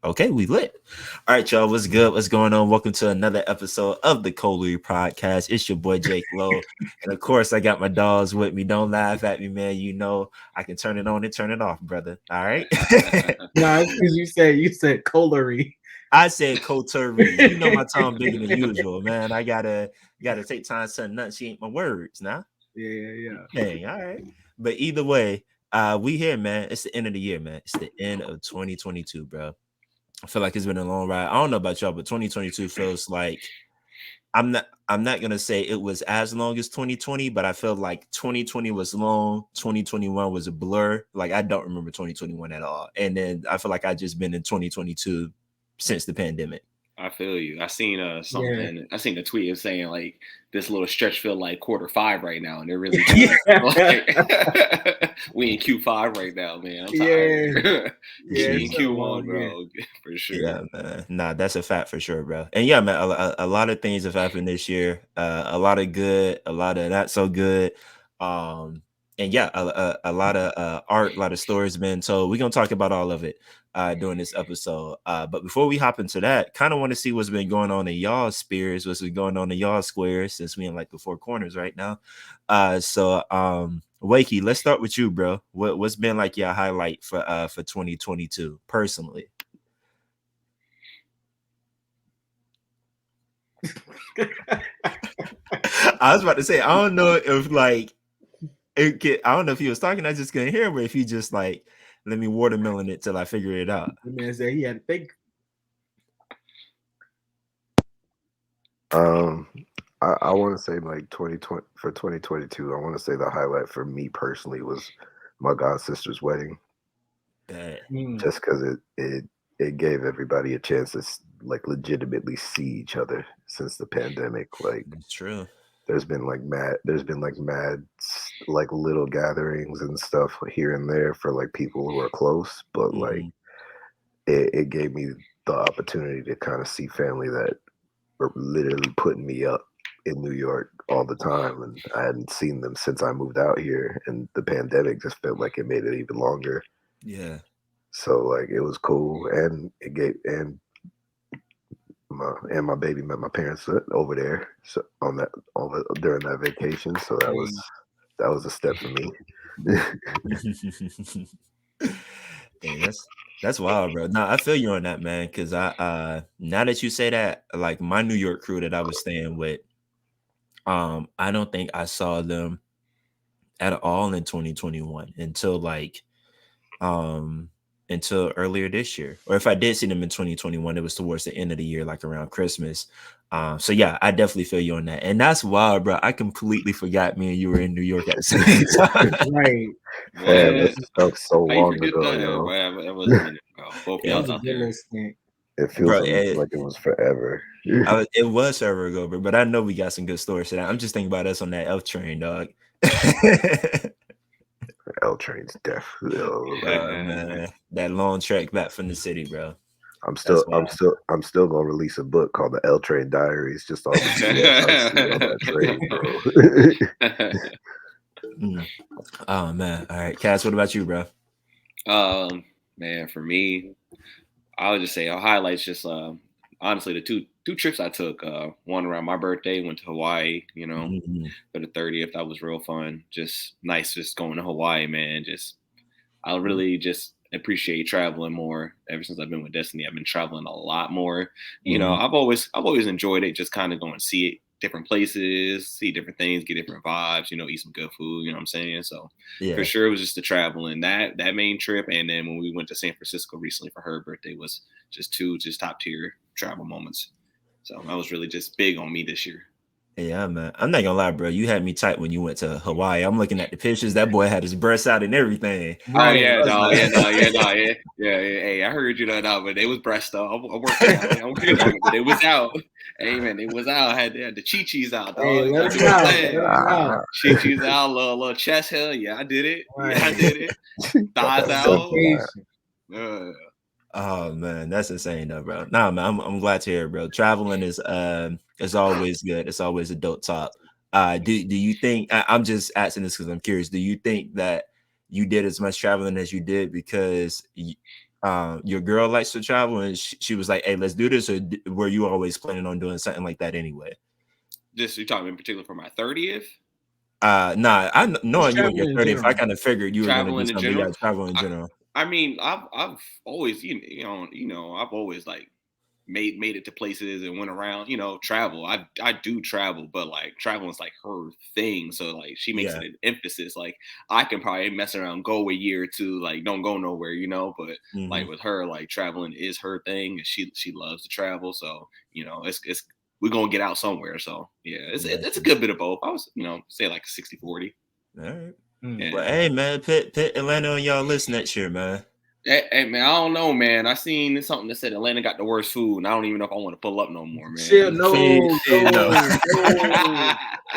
Okay, we lit. All right, y'all. What's good? What's going on? Welcome to another episode of the Coterie podcast. It's your boy Jake Lowe, and of course, I got my dogs with me. Don't laugh at me, man. You know I can turn it on and turn it off, brother. All right. No, it's because you said Coterie. I said Coterie. You know my tongue bigger than usual, man. I gotta take time to enunciate my words now. Yeah. Dang, all right. But either way, we here, man. It's the end of the year, man. It's the end of 2022, bro. I feel like it's been a long ride. I don't know about y'all, but 2022 feels like I'm not gonna say it was as long as 2020, but I feel like 2020 was long, 2021 was a blur. Like I don't remember 2021 at all. And then I feel like I just been in 2022 since the pandemic. I feel you. I seen Yeah. something. I seen a tweet of saying like this little stretch feel like Q5 right now, and it really Yeah. does. Like, we in Q5 right now, man. I'm tired. Yeah, Get me in it's been a Q1, long year. bro, for sure. Yeah, man. Nah, that's a fact for sure, bro. And yeah, man, a lot of things have happened this year. A lot of good, a lot of not so good. Um, and yeah, a lot of art, a lot of stories been told. We're gonna talk about all of it during this episode. But before we hop into that, kind of want to see what's been going on in y'all spheres, what's been going on in y'all squares, since we in like the four corners right now. Wakey, let's start with you, bro. What's been like your highlight for 2022 personally? I was about to say, I don't know if like I don't know if he was talking, I just couldn't hear him, or if he just like let me watermelon it till I figure it out. The man said he had to think. Um, I want to say like 2020 for 2022. I want to say the highlight for me personally was my god sister's wedding, That just because it gave everybody a chance to like legitimately see each other since the pandemic. Like it's true. there's been like mad like little gatherings and stuff here and there for like people who are close, but like Mhm. it gave me the opportunity to kind of see family that were literally putting me up in New York all the time, and I hadn't seen them since I moved out here, and the pandemic just felt like it made it even longer. Yeah. So like it was cool, and it gave my baby met my parents over there, so over during that vacation. So that was a step for me. Dang, that's wild, bro. Nah, I feel you on that, man. Cause now that you say that, like my New York crew that I was staying with, I don't think I saw them at all in 2021 until earlier this year. Or if I did see them in 2021, it was towards the end of the year, like around Christmas. So yeah, I definitely feel you on that. And that's wild, bro. I completely forgot me and you were in New York at the same time. Right. Man, What? that felt so How you long forget ago, that? yo. Wow, that was a minute ago. Both of That Yeah, y'all was a out good there. little stint. It bro. feels like it was forever. It was forever ago, but I know we got some good stories to that. I'm just thinking about us on that Elf train, dog. L trains definitely. Man, that long trek back from the city, bro. I'm That's still, I'm wild. still, I'm still gonna release a book called the L Train Diaries. Just all the BS I see on that train, bro. Mm. Oh man. All right, Cass. What about you, bro? Man, for me, I would just say our highlights. Just honestly, the two trips I took. One around my birthday, went to Hawaii. Mhm. For the 30th, that was real fun. Just nice, just going to Hawaii, man. Just I really just appreciate traveling more. Ever since I've been with Destiny, I've been traveling a lot more. Mhm. I've always enjoyed it. Just kind of going to see it, different places, see different things, get different vibes. Eat some good food. You know what I'm saying? So for Yeah. sure, it was just the traveling that main trip, and then when we went to San Francisco recently for her birthday was just two just top tier travel moments. So that was really just big on me this year. Yeah, man. I'm not gonna lie, bro. You had me tight when you went to Hawaii. I'm looking at the pictures. That boy had his breasts out and everything. Oh Right. yeah, I was no, like, yeah, no, yeah, no, yeah. Hey, I heard you know, no, but it was breast though. I'm working on it. I'm working on it, but it was out. Hey man, it was out. Had the chi-chis out, Hey, dog. let I us do my out. thing. Let us out. Chi-chis out, little chest hair. Yeah, I did it. Yeah, I Right. did it. Thighs That's so out. bad. Dedication. Uh, oh man, that's insane though, bro. Nah, man, I'm glad to hear it, bro. Traveling is always good. It's always a dope talk. Do you think I'm just asking this because I'm curious? Do you think that you did as much traveling as you did because your girl likes to travel, and she was like, "Hey, let's do this," or were you always planning on doing something like that anyway? Just you talking in particular for my 30th? Nah, knowing you on your traveling in 30th, I general. kind of figured you were gonna do Traveling in something. Yeah, general. travel in general. I mean, I've always I've always like made it to places and went around, travel. I do travel, but like traveling is like her thing. So like she makes Yeah. it an emphasis. Like I can probably mess around, go a year or two, like don't go nowhere, but like Mhm. with her, like traveling is her thing. And she loves to travel. So, it's we're gonna get out somewhere. So yeah, it's a Gotcha. good bit of both. I was, say like 60-40. All right. Mm. Well, Yeah. hey man, put Atlanta on y'all list next year, man. Hey, man, I don't know, man. I seen something that said Atlanta got the worst food, and I don't even know if I want to pull up no more, Chill, man. no, See, no. no,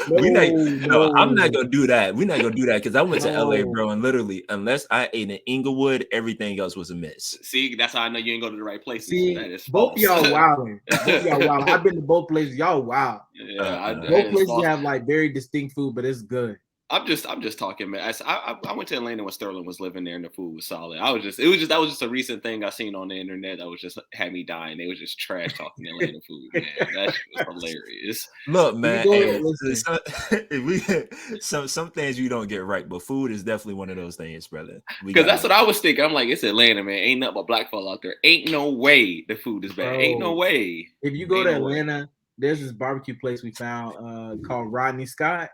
We not, no, I'm no, not gonna do that. We're not gonna do that because I went to LA, no. bro, and literally, unless I ate in Inglewood, everything else was a miss. See, that's how I know you ain't go to the right places. See, That is both false. of y'all wilding. Both of y'all wilding. I've been to both places. Y'all wild. Yeah, that Both is places false. have like very distinct food, but it's good. I'm just talking, man. I went to Atlanta when Sterling was living there, and the food was solid. That was just a recent thing I seen on the internet that was just had me dying. They was just trash talking Atlanta food, man. That shit was hilarious. Look, You man, go hey, listen. some things you don't get right, but food is definitely one of those things, brother. Because that's what I was thinking. I'm like, it's Atlanta, man. Ain't nothing but black folk out there. Ain't no way the food is bad. Bro, Ain't no way. If you go Ain't to no way. Atlanta, there's this barbecue place we found called Rodney Scott.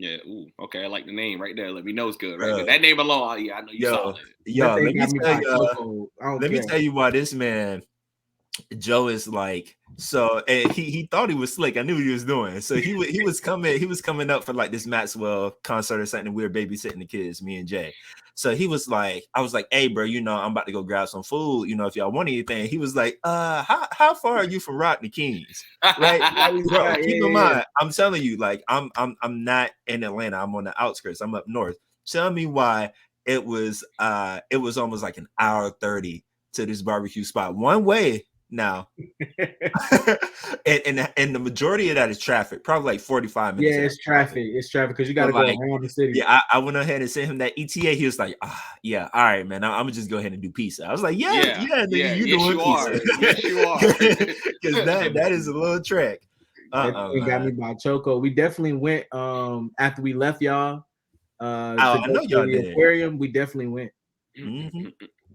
Yeah. Ooh. Okay. I like the name right there. Let me know it's good. Right Bro. there. That name alone. Yeah, I know you Yo, solid. That thing let me got me tell by you, chokehold. I don't let me care. tell you why this man Joe is like, so and he thought he was slick. I knew what he was doing. So he was coming up for like this Maxwell concert or something. We were babysitting the kids, me and Jay. So he was like, I was like, hey bro, I'm about to go grab some food. If y'all want anything. He was like, how far are you from Rodney Kings? Right? Bro, keep in mind, I'm telling you, like I'm not in Atlanta. I'm on the outskirts. I'm up north. Tell me why it was almost like an hour 30 to this barbecue spot one way. Now, and the majority of that is traffic, probably like 45 minutes. Yeah, it's traffic. It's traffic because you got to go around the city. Yeah, I went ahead and sent him that ETA. He was like, yeah, all right, man. I'm gonna just go ahead and do pizza. I was like, yeah, nigga, you doing pizza? Yes, you are. Because that is a little trick. That thing got me by choco. We definitely went after we left y'all to I go know to y'all the did. aquarium. We definitely went. Mm-hmm.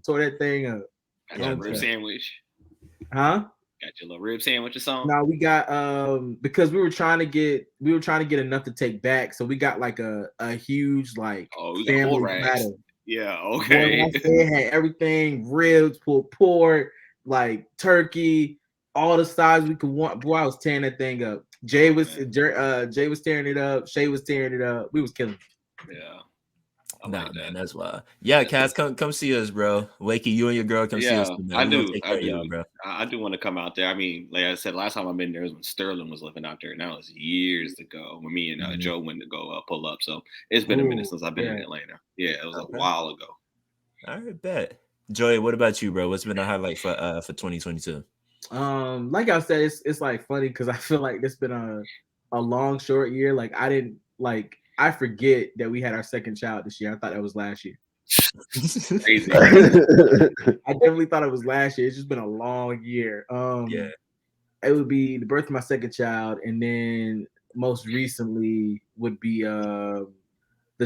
Tore that thing up. Got your rib sandwich. Huh? Got your little rib sandwich or something? No, we got because we were trying to get enough to take back, so we got like a huge like we got family racks. platter. Yeah, okay. Boy, when I say it had everything, ribs, pulled pork, like turkey, all the sides we could want. Boy, I was tearing that thing up. Jay was tearing it up. Shay was tearing it up. We was killing it. Yeah. Nah, man, that's why. Yeah, Cass, come see us, bro. Wakey, you and your girl come see us. Man. I do. Take care of y'all, bro. I do want to come out there. I mean, like I said, last time I've been there was when Sterling was living out there, and that was years ago when me and Joe went to go pull up. So it's been a minute since I've been in Atlanta. Yeah, it was a while ago. All right, bet. Joey, what about you, bro? What's been a highlight for 2022? Like I said, it's like funny because I feel like it's been a long, short year. Like I forget that we had our second child this year. I thought that was last year. Crazy. I definitely thought it was last year. It's just been a long year. Yeah. It would be the birth of my second child, and then most recently would be the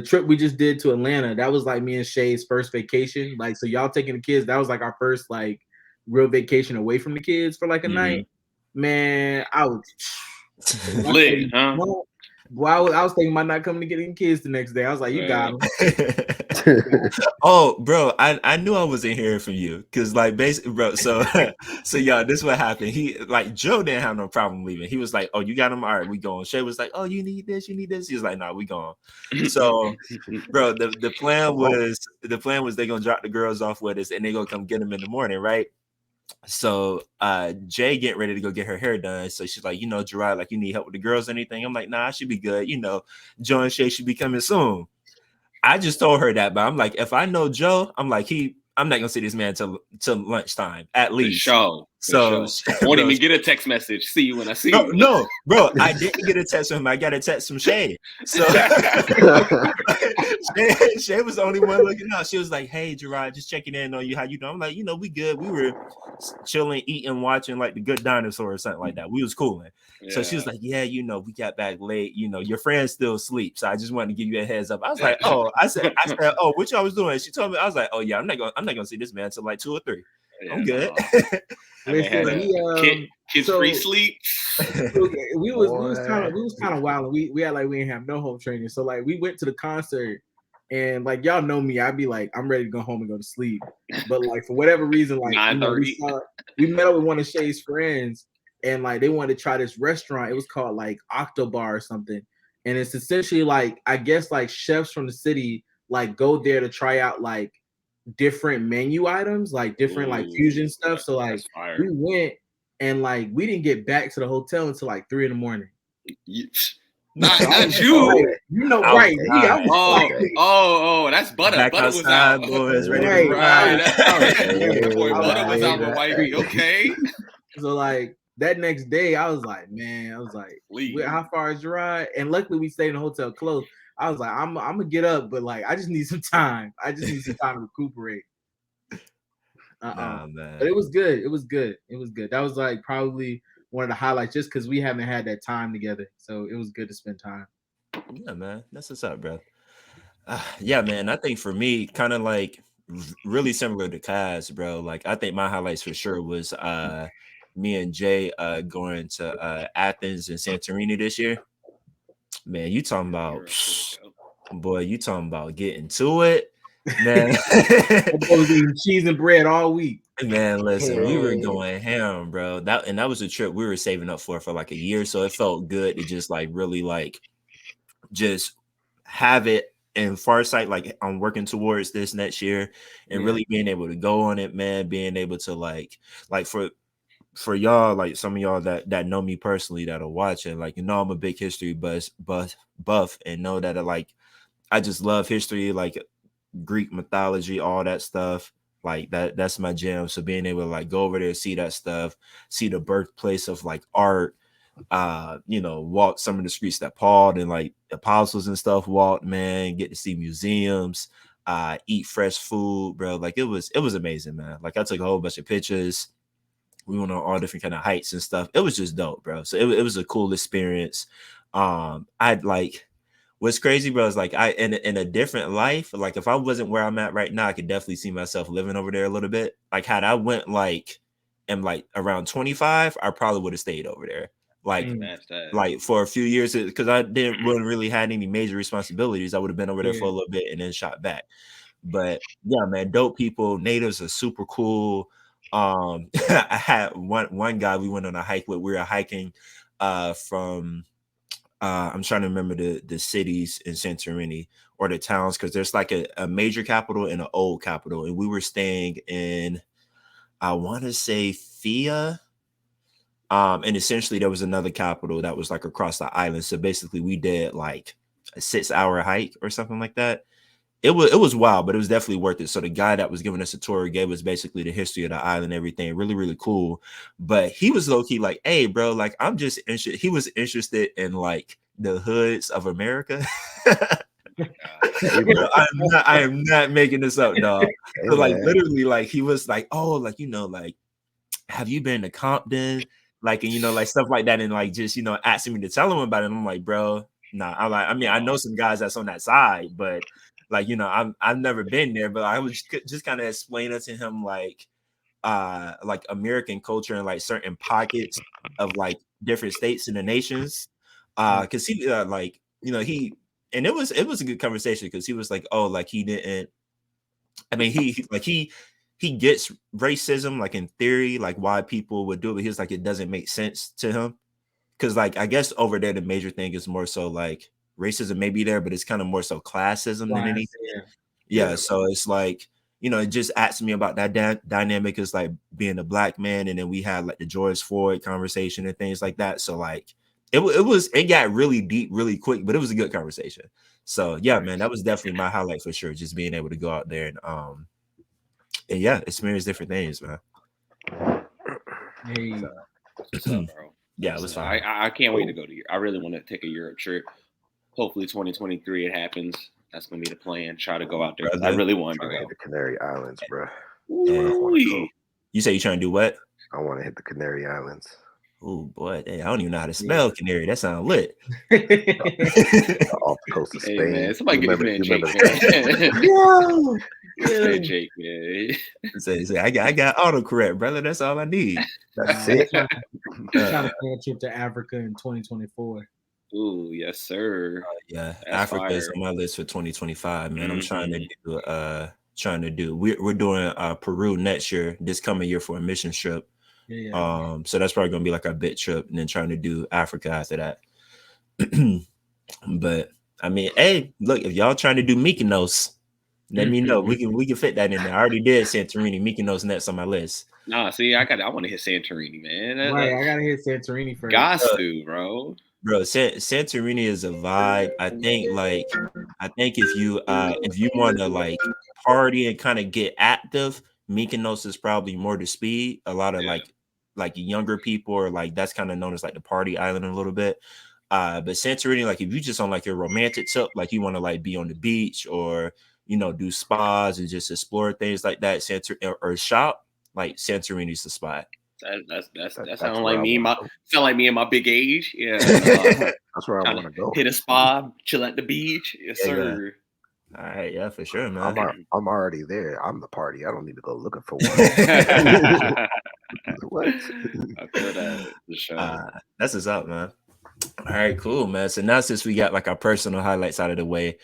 trip we just did to Atlanta. That was like me and Shay's first vacation. Like, so y'all taking the kids, that was like our first like real vacation away from the kids for like a night. Man, I was lit, huh? Well, I was thinking about not coming to get kids the next day. I was like, you got them. Oh, bro, I knew I wasn't hearing from you because, like, basically, bro. So y'all, this is what happened. He like Joe didn't have no problem leaving. He was like, "Oh, you got him? All right, we going." Shay was like, "Oh, you need this? He was like, "Nah, we going." So, bro, the plan was they gonna drop the girls off with us and they gonna come get them in the morning, right? So Jay getting ready to go get her hair done. So she's like, Gerard, like, you need help with the girls or anything? I'm like, nah, I should be good. Joe and Shay should be coming soon. I just told her that, but I'm like, if I know Joe, I'm like, I'm not gonna see this man till lunchtime at For least. sure. So, I won't bro, even get a text message. See you when I see no, you. no, bro, I didn't get a text from him. I got a text from Shay. So Shay was the only one looking out. She was like, "Hey, Gerard, just checking in on you. How you doing?" I'm like, we good. We were chilling, eating, watching like The Good Dinosaur or something like that. We was cooling. So she was like, "Yeah, we got back late. Your friends still asleep. So I just wanted to give you a heads up." I was like, "Oh," I said, "Oh, what y'all was doing?" She told me. I was like, "Oh yeah, I'm not gonna see this man until like 2 or 3. Yeah, I'm good." I mean, had kids free sleep. So we was Boy. kind of wild. We had like we didn't have no home training. So like we went to the concert, and like y'all know me, I'd be like I'm ready to go home and go to sleep. But like for whatever reason, like 9:30. we met up with one of Shay's friends, and like they wanted to try this restaurant. It was called like Octobar or something, and it's essentially like I guess like chefs from the city like go there to try out like different menu items, like different like fusion stuff. So like fire. we went and like we didn't get back to the hotel until like 3 in the morning. Not Like, you. right? Me, I was Oh, that's Butter. Back Butter was outside, out. boys, ready Right. to ride. That boy I was Butter was out with like, wifey. Okay. So like that next day, I was like, man, I was like, how far is your ride? And luckily we stayed in the hotel close. I was like, I'm gonna get up, but like I just need some time. I just need some time to recuperate. Nah, man. But it was good. It was good. It was good. That was like probably one of the highlights, just because we haven't had that time together. So it was good to spend time. Yeah, man. That's what's up, bro. Yeah, man. I think for me, kind of like really similar to Kaz, bro. Like I think my highlights for sure was me and Jay going to Athens and Santorini this year. Man, you talking about boy, you talking about getting to it, man. I was eating cheese and bread all week. Man, listen, we were going ham, bro. That was a trip we were saving up for like a year, so it felt good to just like really like just have it in far sight. Like I'm working towards this next year, and really being able to go on it, man. Being able to like for y'all, like some of y'all that know me personally that are watching, like I'm a big history buff, and know that I just love history, like Greek mythology, all that stuff. Like that's my jam. So being able to like go over there, see that stuff, see the birthplace of like art, walk some of the streets that Paul and like apostles and stuff walked, man, get to see museums, eat fresh food, bro. Like it was amazing, man. Like I took a whole bunch of pictures. We went on all different kind of hikes and stuff. It was just dope, bro. So it was a cool experience. I'd like what's crazy, bro, is like I in a different life, like if I wasn't where I'm at right now, I could definitely see myself living over there a little bit. Like had I went like and like around 25, I probably would have stayed over there. Like for a few years, because I wouldn't really had any major responsibilities. I would have been over there for a little bit and then shot back. But yeah, man, dope people. Natives are super cool. I had one guy we went on a hike with. We were hiking from I'm trying to remember the cities in Santorini or the towns, because there's like a major capital and an old capital, and we were staying in, I want to say, Fia. And essentially there was another capital that was like across the island. So basically we did like a 6-hour hike or something like that. It was wild, but it was definitely worth it. So the guy that was giving us a tour gave us basically the history of the island, everything. Really, really cool. But he was low key like, "Hey, bro, like I'm just interested." He was interested in like the hoods of America. I am not making this up, dog. So like literally, like he was like, "Oh, like like have you been to Compton?" Like, and like stuff like that, and like just asking me to tell him about it. And I'm like, bro, nah. I know some guys that's on that side, but like I've never been there. But I was just kind of explaining to him like American culture and like certain pockets of like different states and the nations. Because he he and it was a good conversation, because he was like, oh, like he didn't. I mean, he gets racism, like in theory, like why people would do it. But he was like, it doesn't make sense to him, because like I guess over there the major thing is more so like racism may be there, but it's kind of more so classism than anything. Yeah. So it's like it just asked me about that dynamic is like being a black man, and then we had like the George Floyd conversation and things like that. So like it got really deep really quick, but it was a good conversation. So yeah, man, that was definitely my highlight for sure. Just being able to go out there and yeah, experience different things, man. Hey, What's up, bro? Yeah, it was Listen, fine. I can't wait to go to Europe. I really want to take a Europe trip. Hopefully 2023 it happens. That's gonna be the plan. Try to go out there because I Brother. really want to Trying to hit go. the Canary Islands, bro. And I want to go. Ooh, you say you trying to do what? I want to hit the Canary Islands. Oh boy, dang, I don't even know how to yeah. spell canary. That sounds lit. Off the coast of hey man, Spain. somebody You get this remember? man You Jake, remember? man. Yo, This yeah. man Jake, man. Say, I got autocorrect, brother. That's all I need. That's I'm it. trying, trying Uh, to plan a trip to Africa in 2024. Ooh, yes, sir. yeah, That's Africa is fire. on my list for 2025, man. I'm Mm-hmm. trying to do we're doing Peru next year, this coming year for a mission trip. Yeah. So that's probably gonna be like our bit trip, and then trying to do Africa after that. But I mean, hey, look, if y'all trying to do Mykonos, let me know. We can fit that in there. I already did Santorini. Mykonos next on my list. Nah, see, I want to hit Santorini, man. Right, I gotta hit Santorini first. Got to, bro. Bro, Santorini is a vibe. I think if you want to like party and kind of get active, Mykonos is probably more the speed. A lot of Yeah. like younger people are like that's kind of known as like the party island a little bit. But Santorini, like if you just on like your romantic tip, like you want to like be on the beach or do spas and just explore things like that, or shop, like Santorini's the spot. That That's sound where like I me. want to My go. sound like me and my big age. Yeah. That's where I Trying want to to go. hit a spa, chill at the beach. Yes, Yeah, yeah. sir. All right, yeah, for sure, man. I'm already there. I'm the party. I don't need to go looking for one. I What? feel that for sure. That's what's up, man. All right, cool, man. So now since we got like our personal highlights out of the way,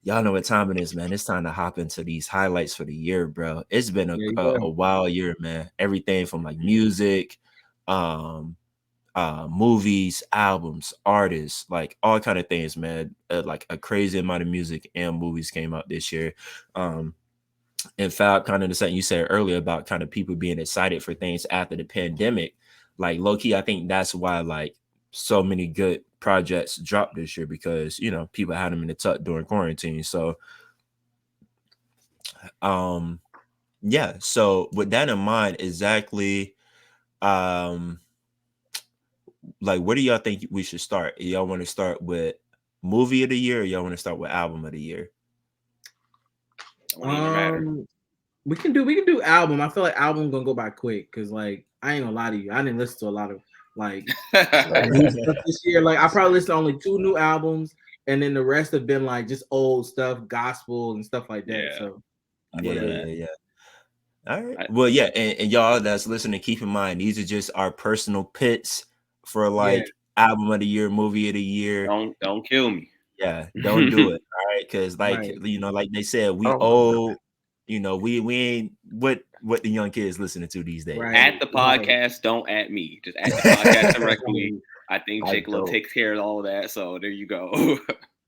y'all know what time it is, man. It's time to hop into these highlights for the year, bro. It's been Yeah. a wild year, man. Everything from like music, um, movies, albums, artists, like all kind of things, man. Like a crazy amount of music and movies came out this year. Um, in fact, kind of the same you said earlier about kind of people being excited for things after the pandemic. Like low key, I think that's why like so many good projects dropped this year because people had them in the tuck during quarantine. So um yeah, so with that in mind, exactly um like where do y'all think we should start? Y'all want to start with movie of the year or y'all want to start with album of the year? Don't even matter. We can do album. I feel like album gonna go by quick because like I ain't gonna lie to you, I didn't listen to a lot of like new stuff this year. Like I probably listened to only 2 new albums, and then the rest have been like just old stuff, gospel and stuff like that. Yeah. So Yeah. All right. Well, yeah, and y'all that's listening, keep in mind these are just our personal pits for like album of the year, movie of the year. Don't kill me. Yeah, don't do it. All right, because like Right. like they said, we Oh, old. We ain't what the young kids listening to these days. Right. At the podcast, don't at me. Just at the podcast directly. I think I Jake Little don't. takes care of all of that. So there you go.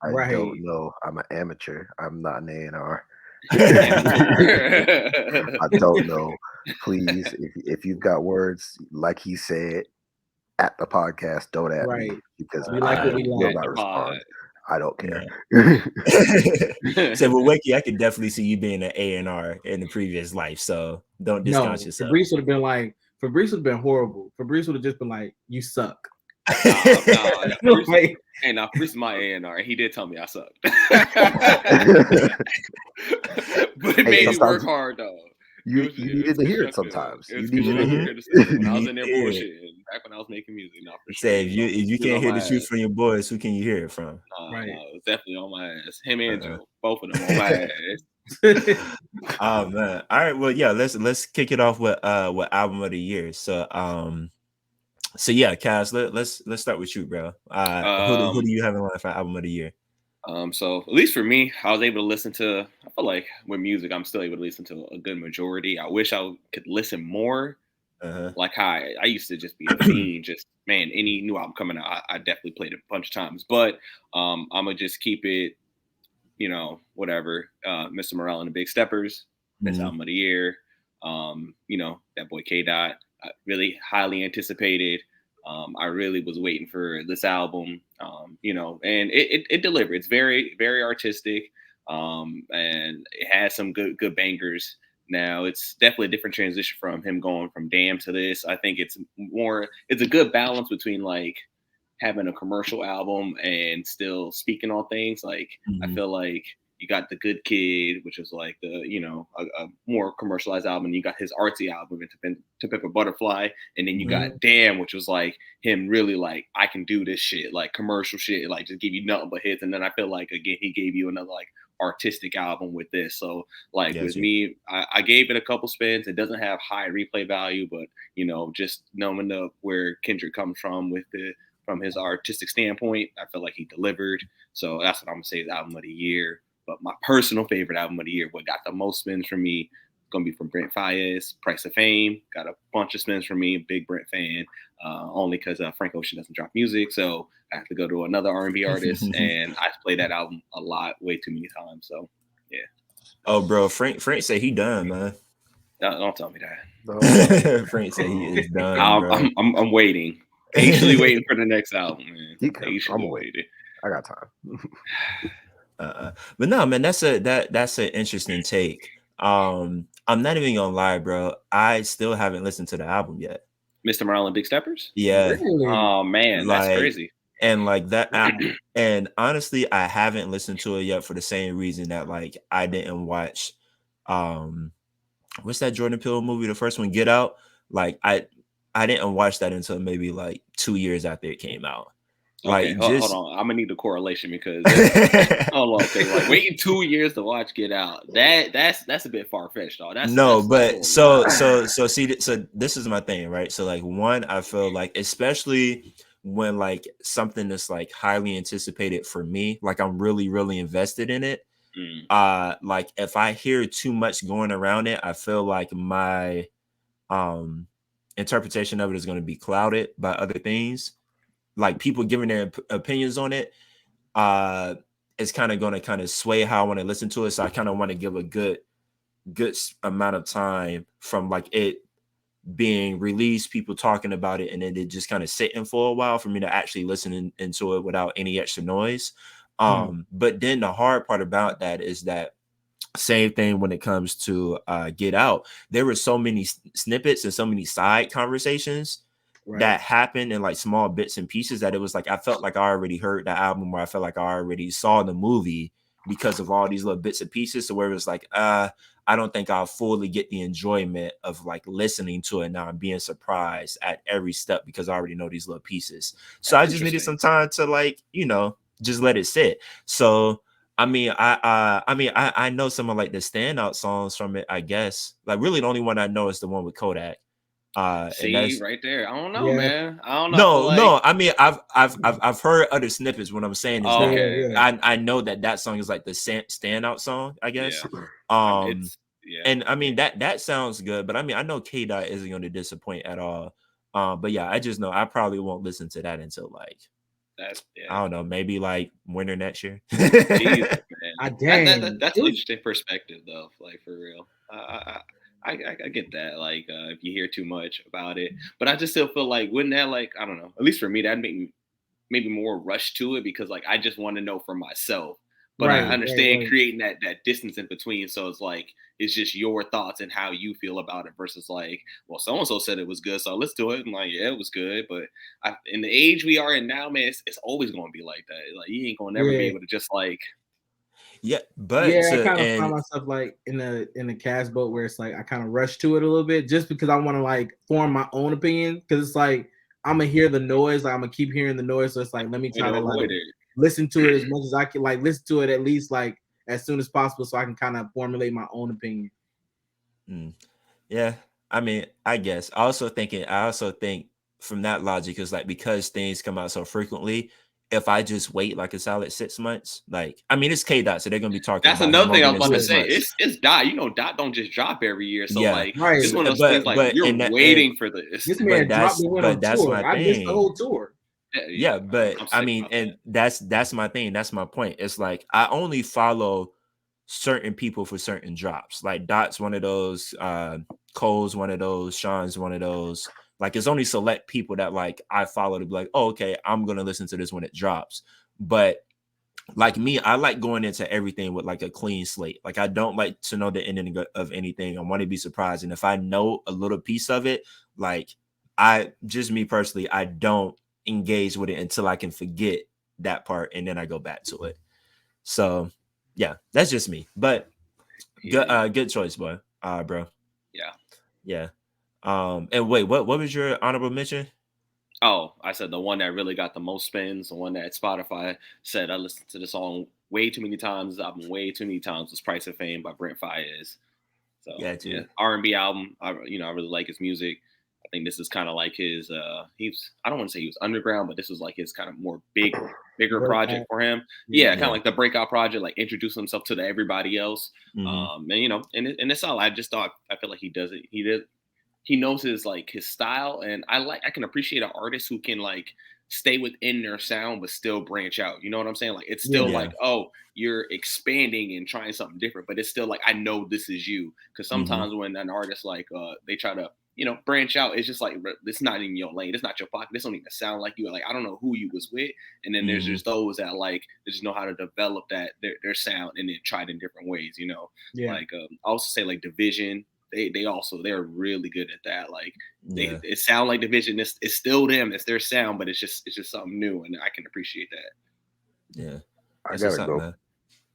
I Right. don't know. I'm an amateur. I'm not an A&R. Amateur. I don't know. Please, if you've got words like he said at the podcast, don't at me Right. because We like I what we will like. not respond. I don't care. So, well, Wakey, I could definitely see you being an A&R in the previous life. So don't No, discount yourself. Fabrice would have been horrible. Fabrice would have just been like, you suck. Nah. Like, Hey, now Chris is my A&R, and he did tell me I sucked. But it made me work hard though. You needed to hear it sometimes. It was You needed to hear it. constructive. When I was in there bullshitting, back when I was making music, not for sure. Say if you can't hear the truth from your boys, who can you hear it from? Right. No, it was definitely on my ass. Him and Joe, both of them on my ass. Oh man. All right. Well, yeah, let's kick it off with album of the year. So yeah, Cass, let's start with you, bro. Who do you have in line for album of the year? So at least for me, I was able to listen to. I feel like with music, I'm still able to listen to a good majority. I wish I could listen more. Like how I used to just be a fiend. Just man, any new album coming out, I definitely played it a bunch of times. But I'm gonna just keep it, whatever. Mr. Morale and the Big Steppers, best album of the year. That boy K Dot, really highly anticipated. I really was waiting for this album, and it delivered. It's very, very artistic, and it has some good bangers. Now it's definitely a different transition from him going from Damn to this. I think it's a good balance between like having a commercial album and still speaking on things. Like I Mhm. feel like you got The Good Kid, which is like a more commercialized album. And you got his artsy album, To Pimp a Butterfly, and then you Mhm. got Damn, which was like him really like I can do this shit, like commercial shit, like just give you nothing but hits. And then I feel like again he gave you another like artistic album with this. So like with Gotcha. me, I gave it a couple spins. It doesn't have high replay value, but just knowing where Kendrick comes from his artistic standpoint, I feel like he delivered. So that's what I'm gonna say is album of the year. But my personal favorite album of the year, what got the most spins for me, gonna be from Brent Faiyaz, Price of Fame. Got a bunch of spins for me. Big Brent fan, only because Frank Ocean doesn't drop music, so I have to go to another R&B artist, and I've played that album a lot, way too many times. So yeah, Oh, bro, Frank said he done, man. don't tell me that. No, Frank said he is done, I'm bro. I'm waiting, patiently waiting for the next album, man. he can. I'm Patiently away. waiting. I got time. But no, man, that's an interesting take. I'm not even gonna lie, bro. I still haven't listened to the album yet. Mr. Morale and Big Steppers. Yeah, Really? Oh man, that's like, crazy. and like that, and honestly, I haven't listened to it yet for the same reason that like I didn't watch, um, what's that Jordan Peele movie, the first one, Get Out? Like I didn't watch that until maybe like 2 years after it came out. Okay, Like hold just on. I'm gonna need the correlation because hold on, thing. Like waiting 2 years to watch Get Out. That's a bit far fetched, though. No, That's a but little wild. so see, so this is my thing, right? So like one, I feel like especially when like something that's like highly anticipated for me, like I'm really really invested in it. Mm, Like if I hear too much going around it, I feel like my um interpretation of it is going to be clouded by other things, like people giving their opinions on it. Uh, it's kind of going to kind of sway how I want to listen to it. So I kind of want to give a good amount of time from like it being released, people talking about it, and then it just kind of sitting for a while for me to actually listen into it without any extra noise. But then the hard part about that is that same thing when it comes to Get Out. There were so many snippets and so many side conversations Right. that happened in like small bits and pieces that it was like I felt like I already heard the album, or I felt like I already saw the movie because of all these little bits and pieces. So where it was like, I don't think I'll fully get the enjoyment of like listening to it now and being surprised at every step because I already know these little pieces. So that's I just needed interesting. some time to like, just let it sit. So I know some of like the standout songs from it, I guess. Like really the only one I know is the one with Kodak. And See that's right there. I don't know, Yeah. man. I don't know. I feel no, like no. I mean, I've heard other snippets. What I'm saying is oh, that Yeah, okay, yeah. okay, I know that song is like the standout song, I yeah. guess. Um, It's yeah, and I mean that sounds good, but I mean I know K Dot isn't going to disappoint at all. But yeah, I just know I probably won't listen to that until like that's yeah. I don't know, maybe like winter next year. Jesus, man. Dang. That's It an was interesting perspective, though. Like for real, I get that. Like if you hear too much about it, but I just still feel like wouldn't that like I don't know. At least for me, that make me maybe more rush to it because like I just want to know for myself. But I understand right. creating that distance in between. So it's like it's just your thoughts and how you feel about it versus like, well, so and so said it was good, so let's do it. I'm like, yeah, it was good. But in the age we are in now, man, it's always gonna be like that. Like you ain't gonna never be Yeah. able to just like Yeah, but Yeah, I to kind of find and myself like in the cast boat where it's like I kind of rush to it a little bit just because I want to like form my own opinion because it's like I'm gonna hear the noise, like I'm gonna keep hearing the noise, so it's like let me way try to to like avoid it. listen to it as much as I can, like listen to it at least like as soon as possible, so I can kind of formulate my own opinion. mm, yeah, I mean, I guess. I also think from that logic is like because things come out so frequently, if I just wait like a solid 6 months, like I mean it's K Dot, so they're gonna be talking That's about him another thing I longer was than about to Yeah. 6 say. months. It's Dot. Dot don't just drop every year. So Yeah. like Right. it's one of those things like But you're and that waiting for this. This man dropped and went but on that's tour. my I missed the thing. whole tour. Yeah, Yeah, but I'm I sick mean, about that. and that's my thing. That's my point. It's like I only follow certain people for certain drops. Like Dot's one of those, Cole's one of those, Sean's one of those. Like it's only select people that like I follow to be like, oh, okay, I'm gonna listen to this when it drops. But like me, I like going into everything with like a clean slate. Like I don't like to know the ending of anything. I want to be surprised. And if I know a little piece of it, like I just me personally, I don't engage with it until I can forget that part and then I go back to it. So yeah, that's just me. But good Yeah. good choice, boy. Bro. Yeah. Yeah. And wait, what was your honorable mention? Oh, I said the one that really got the most spins, the one that Spotify said I listened to the song way too many times, the album way too many times, was "Price of Fame" by Brent Faiyaz. So Yeah, yeah, too. R&B album. I really like his music. I think this is kind of like his. He's I don't want to say he was underground, but this was like his kind of more bigger project Breakout. for him. Yeah. Yeah, kind of like the breakout project, like introduce himself to everybody else. Mhm. And it's all. I just thought I feel like he does it. He knows his style, and I can appreciate an artist who can like stay within their sound but still branch out. You know what I'm saying? Like it's still Yeah. like, oh, you're expanding and trying something different, but it's still like I know this is you. Because Mhm. sometimes when an artist like they try to branch out, it's just like it's not in your lane, it's not your pocket, this don't even sound like you. Like I don't know who you was with, and then there's Mhm. just those that like they just know how to develop their sound and then try it in different ways. Yeah. Like I also say like Division, they're really good at that. Like Yeah. it sound like Division. It's still them. It's their sound, but it's just something new, and I can appreciate that. Yeah. I That's what's gotta up, go. man.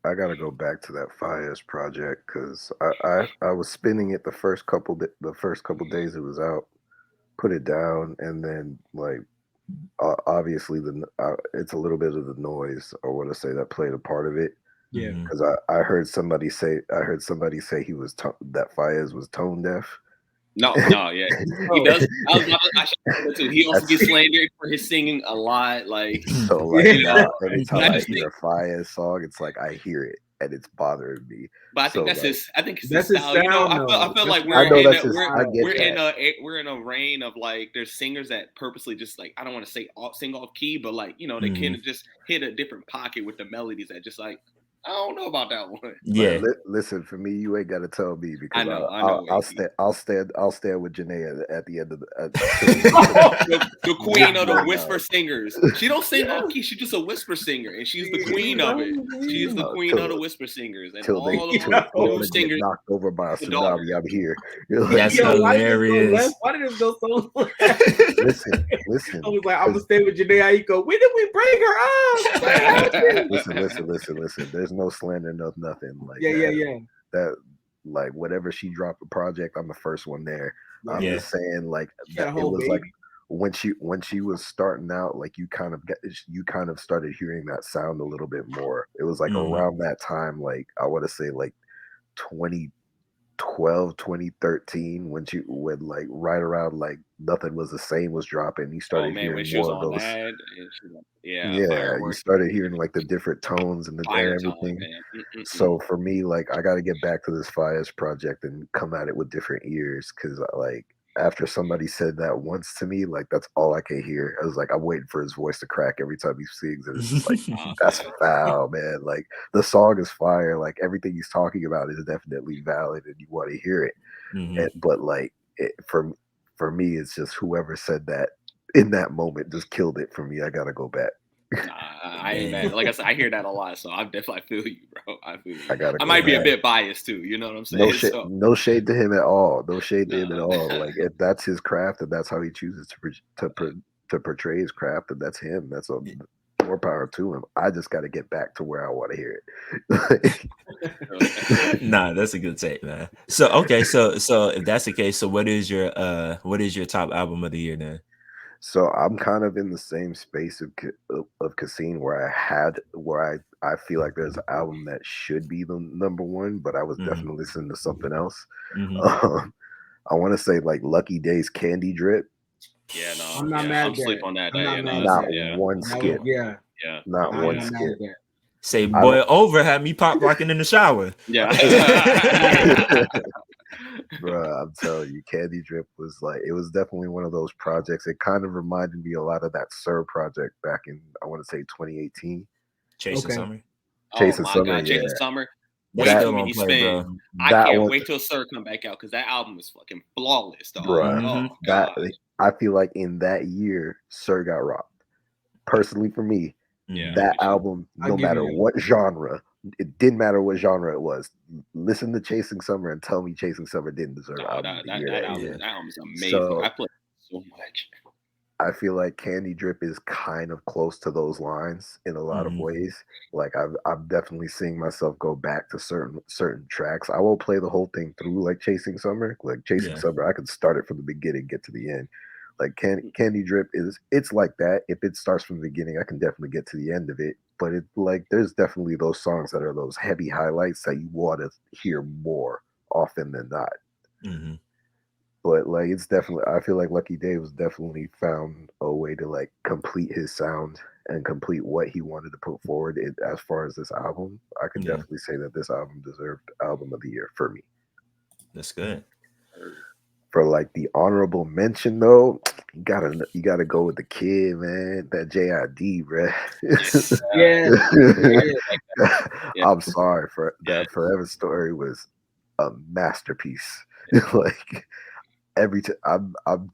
I gotta go back to that Fires project because I was spinning it the first couple days it was out, put it down, and then like obviously it's a little bit of the noise I want to say that played a part of it Yeah. Mhm. because I heard somebody say that Fires was tone deaf. No, yeah, he Oh. does. I should say that too. He also That's gets slandered for his singing a lot. Like so like Yeah. now anytime I I just hear think, a Fires song, it's like I hear it and it's bothering me. but I think So that's like his. I think it's his That's his style. sound, I though. feel That's like I we're know in that's a his. we're I get we're in that. we're in a reign of like there's singers that purposely just like I don't want to say sing off key, but like they Mhm. can just hit a different pocket with the melodies that just like I don't know about that one. Yeah. Listen, for me, you ain't got to tell me I because know, I know. I'll stand with Janae at the end of until The we queen of the get whisper done. singers. She don't sing off key. She's just a whisper singer, and she's the queen of it. She's the queen of the whisper singers, and all of Till the new they get singers, knocked over by a the daughter. tsunami. I'm here. You're like, That's Yo, why did this go left? hilarious. Why did this go so left? listen, I was like, I'm gonna 'cause stay with Janae Aiko. When did we bring her up? What happened? listen. There's no slander, no nothing like Yeah, that. yeah. That like whatever she dropped a project, I'm the first one there. I'm Yeah. just saying like She had that a it whole was like baby. when she was starting out, like you kind of started hearing that sound a little bit more. It was like Mhm. around that time, like I want to say like 2012, 2013, when like right around like Nothing Was the Same was dropping. You Oh started man, when hearing she was more of on those. that, and she, yeah, Yeah, you fireworks, started hearing like the different tones and fire time, everything. man. So for me, like I got to get back to this Fires project and come at it with different ears because like after somebody said that once to me, like that's all I can hear. I was like, I'm waiting for his voice to crack every time he sings, and it's just like Oh that's man, foul, man. Like the song is fire. Like everything he's talking about is definitely valid, and you want to hear it. Mhm. But like for me, it's just whoever said that in that moment just killed it for me. I gotta go back. nah, I ain't mad. Man. Like I said, I hear that a lot, so I definitely feel you, bro. I feel you. I gotta I go might be a back. bit biased too. You know what I'm saying? So No shade to him at all. No shade to him at no, all. Like if that's his craft and that's how he chooses to portray his craft, and that's him. That's a more power to him. I just got to get back to where I want to hear it. Nah, that's a good take, man. So okay, so if that's the case, so what is your top album of the year then? So I'm kind of in the same space of Cassine where I feel like there's an album that should be the number one, but I was Mhm. definitely listening to something else. Mhm. I want to say like Lucky Days Candy Drip. yeah, no, I'm not yeah, mad I'm at sleep that. on that. I'm not Yeah, no, mad at it's, Not that. yeah, one That was skip. yeah, Not I'm one not mad skip. at that. Say I boy don't over had me pop locking in the shower. yeah. Bruh, I'm telling you, Candy Drip was like it was definitely one of those projects. It kind of reminded me a lot of that Sir project back in I want to say 2018. Chasing Okay. Summer. Oh Chasing my Summer, God, yeah. Jason Summer, That's way That too still on many play, spins. bro. I that can't one, wait till Sir come back out because that album is fucking flawless, dog. bruh. Oh Mhm. That God, I feel like in that year, Sir got robbed. Personally for me, Yeah, Mhm. I'm That with you. album, I'll no give matter you what genre, it didn't matter what genre it was. Listen to Chasing Summer and tell me Chasing Summer didn't deserve No, album of the year that year. Yeah. that album is amazing. I So play so much. I feel like Candy Drip is kind of close to those lines in a lot of Mhm. ways. Like I'm definitely seeing myself go back to certain tracks. I won't play the whole thing through like Chasing Summer. Like Chasing Yeah. Summer, I could start it from the beginning, get to the end. Like Candy Drip it's like that. If it starts from the beginning, I can definitely get to the end of it. But it like there's definitely those songs that are those heavy highlights that you want to hear more often than not. Mhm. But like it's definitely I feel like Lucky Dave's definitely found a way to like complete his sound and complete what he wanted to put forward as far as this album. I could Yeah. definitely say that this album deserved album of the year for me. That's good. For like the honorable mention though, you gotta go with the kid, man. That JID, bruh. Yeah, yes, yeah. yeah, I'm sorry for yeah. that forever story was a masterpiece. Like every time I'm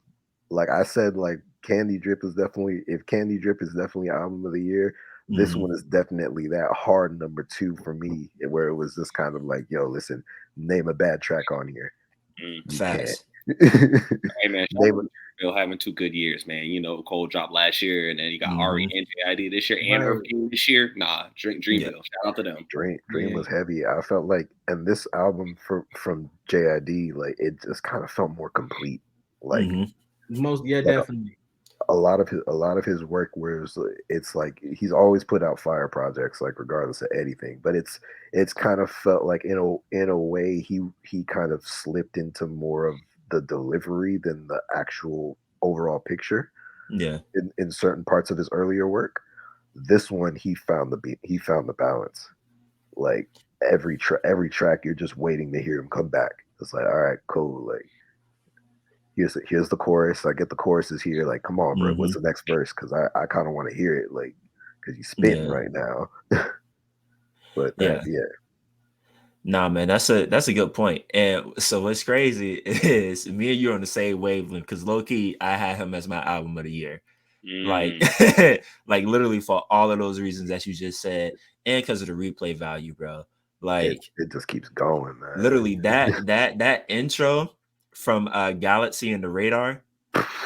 like I said, like Candy Drip is definitely if Candy Drip is definitely album of the year, this Mhm. one is definitely that hard number two for me, where it was just kind of like, yo, listen, name a bad track on here. Mm. You can't. Facts. Hey man, shout name out to Bill having 2 good years, man. You know, Cole dropped last year, and then you got Ari Mhm. and JID this year, and Earth Right. King this year. Nah, Yeah. Dreamville. Shout out to them. Dream Yeah. was heavy. I felt like, and this album from JID, like it just kind of felt more complete. Like Mhm. Most, yeah, like definitely. a lot of his work where it's like he's always put out fire projects like regardless of anything, but it's kind of felt like in a way he kind of slipped into more of the delivery than the actual overall picture Yeah. in certain parts of his earlier work. This one he found the balance. Like every track you're just waiting to hear him come back. It's like, all right, cool. Like here's the chorus. I get the choruses here. Like, come on, bro. What's Mhm. the next verse? Because I kind of want to hear it. Like, because he's spitting Yeah. right now. But that, Yeah. yeah, Nah, man, that's a good point. And so what's crazy is me and you are on the same wavelength because low key, I had him as my album of the year. Like, Mm. like literally for all of those reasons that you just said, and because of the replay value, bro. it Like, it just keeps going, man. literally that intro from Galaxy and the Radar,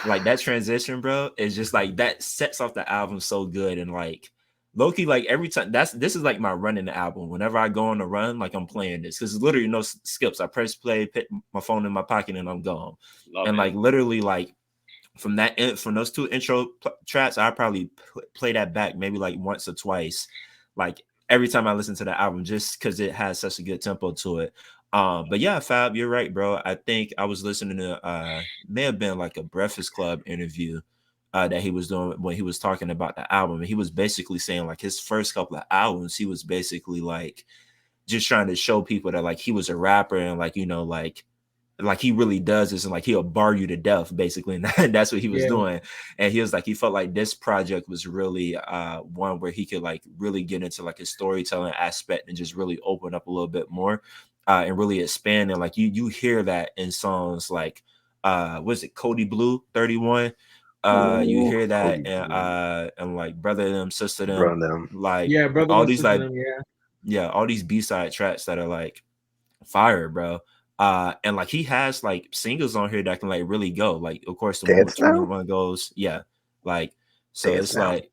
like that transition, bro, is just like that sets off the album so good. And like Loki, like every time this is like my running album. Whenever I go on a run, like I'm playing this because literally no skips. I press play, put my phone in my pocket, and I'm gone. Love And it. like literally, like from those two intro tracks, I probably play that back maybe like once or twice, like every time I listen to the album, just because it has such a good tempo to it. But yeah, Fab, you're right, bro. I think I was listening to may have been like a Breakfast Club interview that he was doing when he was talking about the album, and he was basically saying like his first couple of albums, he was basically like just trying to show people that like he was a rapper and like like he really does this and like he'll bar you to death basically, and that's what he was Yeah. doing. And he was like he felt like this project was really one where he could like really get into like his storytelling aspect and just really open up a little bit more and really expand. And like you hear that in songs like was it Cody Blue 31, you Ooh. hear that Cody Blue, and like Brother Them Sister Them, run them. like Yeah, brother all and these sister like them, yeah. yeah, all these B-side tracks that are like fire, bro. And like he has like singles on here that can like really go. Like, of course, the one with Dance now, 21 goes, yeah. Like, so dance it's now. like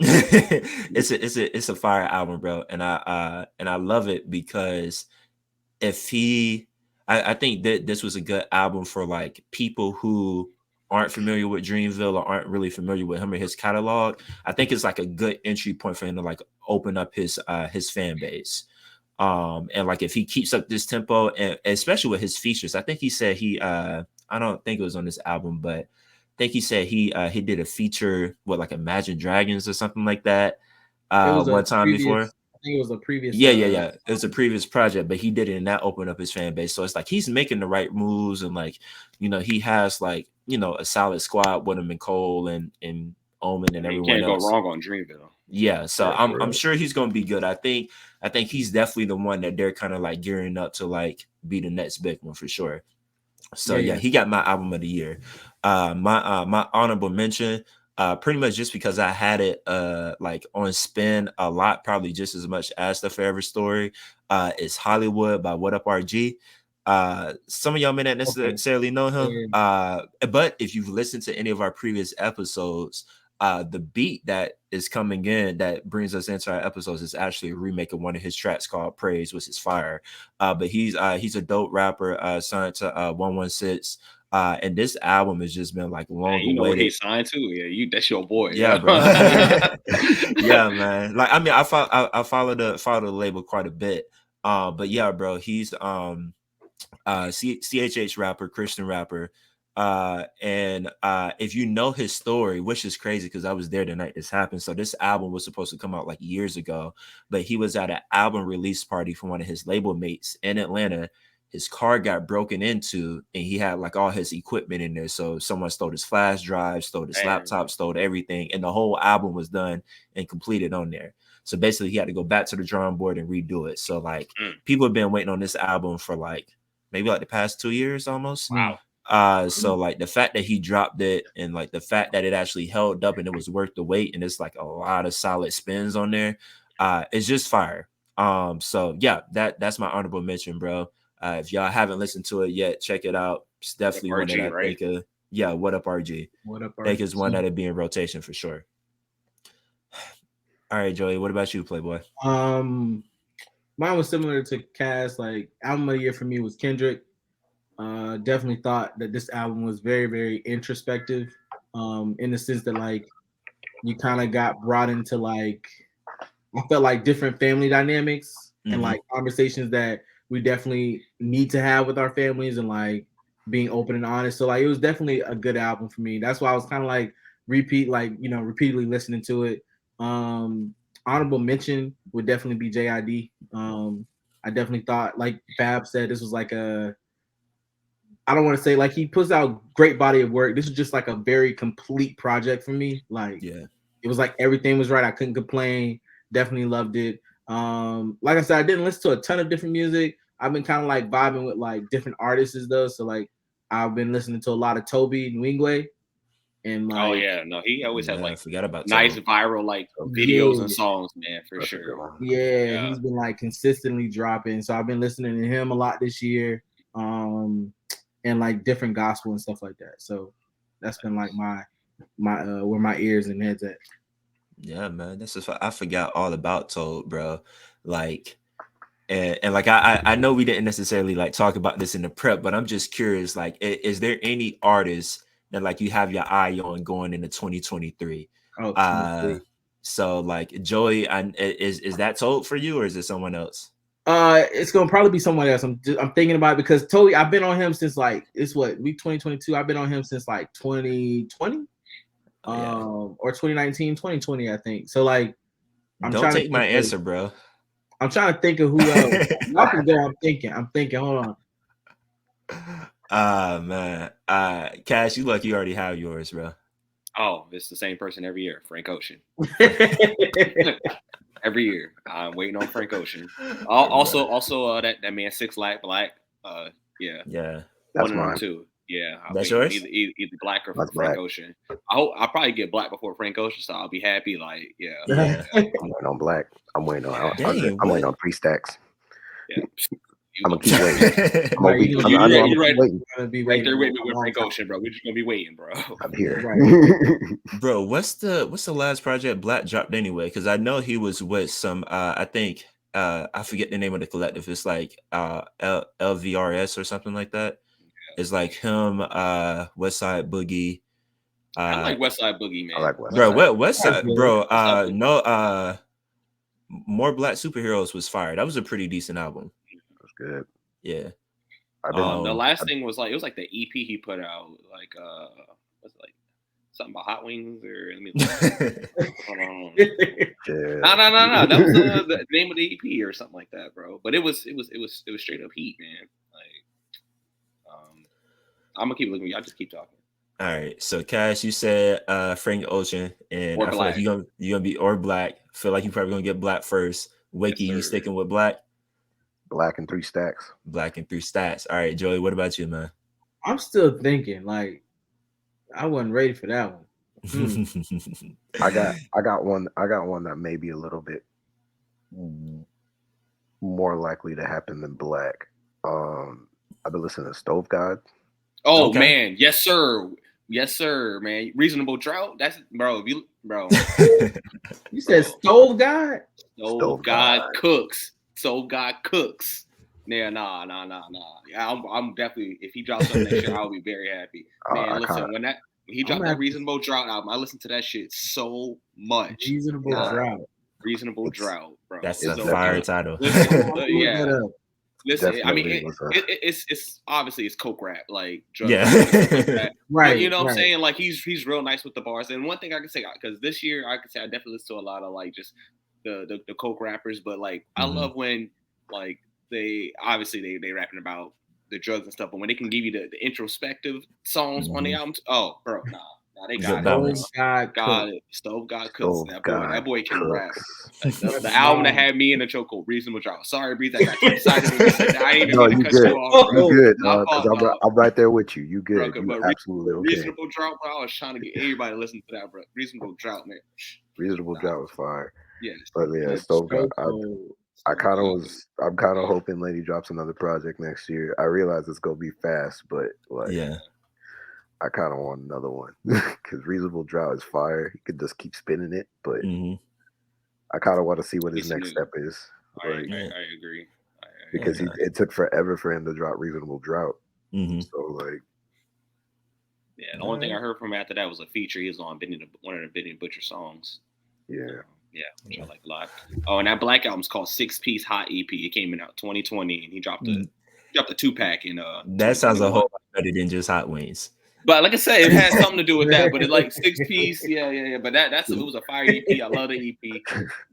it's a fire album, bro. And I love it because if he I think that this was a good album for like people who aren't familiar with Dreamville or aren't really familiar with him or his catalog. I think it's like a good entry point for him to like open up his fan base. And like if he keeps up this tempo and especially with his features, I think he said I don't think it was on this album, but I think he said he did a feature with like Imagine Dragons or something like that It was a one time before. previous. I think it was a previous. Yeah. It was a previous project, but he did it and that opened up his fan base. So it's like he's making the right moves and like, he has like, a solid squad with him and Cole and Omen I and mean, you everyone can't go else. wrong on Dreamville. Yeah, so Yeah, I'm for I'm real. sure he's gonna be good. I think he's definitely the one that they're kind of like gearing up to like be the next big one for sure. So Yeah, yeah, yeah. he got my album of the year. My honorable mention. pretty much just because I had it like on spin a lot, probably just as much as the Forever Story. It's Hollywood by What Up RG. Some of y'all may not Okay. necessarily know him. Yeah. But if you've listened to any of our previous episodes, the beat that is coming in that brings us into our episodes is actually a remake of one of his tracks called Praise, which is fire. But he's a dope rapper, signed to 116. And this album has just been like Man, long you know where awaited. he's signed to? Yeah, that's your boy. Yeah, bro. Yeah, man. Like, I mean, I follow the label quite a bit. But yeah, bro, he's CHH rapper, Christian rapper. And if you know his story, which is crazy because I was there the night this happened. So this album was supposed to come out like years ago, but he was at an album release party for one of his label mates in Atlanta. His car got broken into and he had like all his equipment in there. So someone stole his flash drive, stole his laptop, stole everything, and the whole album was done and completed on there. So basically he had to go back to the drawing board and redo it. So like people have been waiting on this album for like maybe like the past 2 years almost. Wow. So like the fact that he dropped it and like the fact that it actually held up and it was worth the wait and it's like a lot of solid spins on there, it's just fire. So yeah, that's my honorable mention, bro. If y'all haven't listened to it yet, check it out. It's definitely one that I right? think yeah, What Up RG. What Up I think RG? it's one that'd be in rotation for sure. All right, Joey, what about you, Playboy? Mine was similar to Cass. Like album of the year for me was Kendrick. Definitely thought that this album was very, very introspective. In the sense that like you kind of got brought into like I felt like different family dynamics and like conversations that we definitely need to have with our families and like being open and honest. So like it was definitely a good album for me. That's why I was kind of like repeatedly listening to it. Honorable mention would definitely be JID. I definitely thought, like Fab said, this was like I don't want to say like he puts out great body of work. This is just like a very complete project for me. Like Yeah. it was like everything was right. I couldn't complain. Definitely loved it. Like I said, I didn't listen to a ton of different music. I've been kind of like vibing with like different artists though. So like I've been listening to a lot of Toby Nwingwe and like Oh yeah, no, he always had I like forgot about nice Toby. viral like videos and songs, man, for sure. Yeah, he's been like consistently dropping. So I've been listening to him a lot this year. And like different gospel and stuff like that. So that's been like my where my ears and heads at. Yeah, man. That's just I forgot all about Toad, bro. Like and like I know we didn't necessarily like talk about this in the prep, but I'm just curious, like, is there any artists that like you have your eye on going into 2023? Oh, so like Joey, is that Toad for you or is it someone else? It's gonna probably be someone else. I'm thinking about it because Toby, I've been on him since like it's what week 2022. I've been on him since like 2020, or 2019, 2020, I think. So like, Don't take my answer, bro. I'm trying to think of who else. Y'all can go. I'm thinking. Hold on. Man. Cash, you lucky you already have yours, bro. Oh, it's the same person every year, Frank Ocean. Every year, I'm waiting on Frank Ocean. Also, that man 6 Black. Yeah, that's one mine. of them too. Yeah, that's yours. Either Black or that's Frank Black. Ocean. I'll probably get Black before Frank Ocean, so I'll be happy. Like, yeah. I'm waiting on Black. I'm waiting on. I'm waiting on 3 stacks. Yeah. I'm gonna keep waiting. I'm be right there with me with Frank Ocean, bro. We're just gonna be waiting, bro. I'm here, bro. What's the last project Black dropped anyway? Because I know he was with some. I think I forget the name of the collective. It's like LVRS or something like that. Yeah. It's like him, Westside Boogie. I like Westside Boogie, man. I like Westside. Bro, Westside, bro. No, More Black Superheroes was fire. That was a pretty decent album. That's good. Yeah. The last thing was like it was like the EP he put out, like what's it, like something about Hot Wings or let me hold on. No. That was the name of the EP or something like that, bro. But it was straight up heat, man. Like I'm gonna keep looking. Y'all just keep talking. All right. So Cash, you said Frank Ocean, and or I feel Black. like you're gonna be or Black. Feel like you're probably gonna get Black first. Wakey, you sticking with Black? Black and 3 stacks. Black and 3 stacks. All right, Joey, what about you, man? I'm still thinking. Like, I wasn't ready for that one. I got one that may be a little bit more likely to happen than Black. I've been listening to Stove God. Oh Okay. man, yes sir, man. Reasonable Drought. That's bro. You said Bro. Stove God? Stove God cooks. Stove God cooks. Yeah, nah. Yeah, I'm definitely, if he drops something next year, I'll be very happy. Man, listen, when he dropped that Reasonable Drought album, I listened to that shit so much. Reasonable Drought. Reasonable Drought, bro. That's a so fire title. Listen, Look yeah. that up. Listen, I mean, Definitely it's obviously it's coke rap, like drug Yeah. rap and stuff like that. Right, But you know what I'm right. saying? Like he's real nice with the bars. And one thing I can say, because this year I can say I definitely listen to a lot of like just the coke rappers. But like I love when like they obviously they rapping about the drugs and stuff, but when they can give you the introspective songs on the albums, oh bro, nah, they got Good it. balance. God, Stove God cooks. That boy can rap. cooks. The album that had me in the chokehold, Reasonable Drought. Sorry, Breeze, I got too excited when you said that. I didn't even No, mean you to cut good. you off, bro. You good, My because fault, dog. I'm right there with you. You good. Bro, You but absolutely okay. Reasonable Drought, bro. I was trying to get everybody to listen to that, bro. Reasonable Drought, man. Reasonable Drought was fire. Yes. But yeah, Stove God. I'm kind of hoping Lady drops another project next year. I realize it's gonna be fast, but like, Yeah. I kind of want another one because Reasonable Drought is fire. He could just keep spinning it, but I kind of want to see what his next step is. I agree. Because it took forever for him to drop Reasonable Drought. So like, yeah, the only thing I heard from him after that was a feature. He was on one of the Benny Butcher songs. Yeah. Which I like a lot. Oh, and that Black album's called 6-Piece Hot EP. It came out 2020, and he dropped a 2-pack in That sounds a whole lot better than just Hot Wings. But like I said, it has something to do with that. But it's like 6-piece, yeah. But it was a fire EP. I love the EP.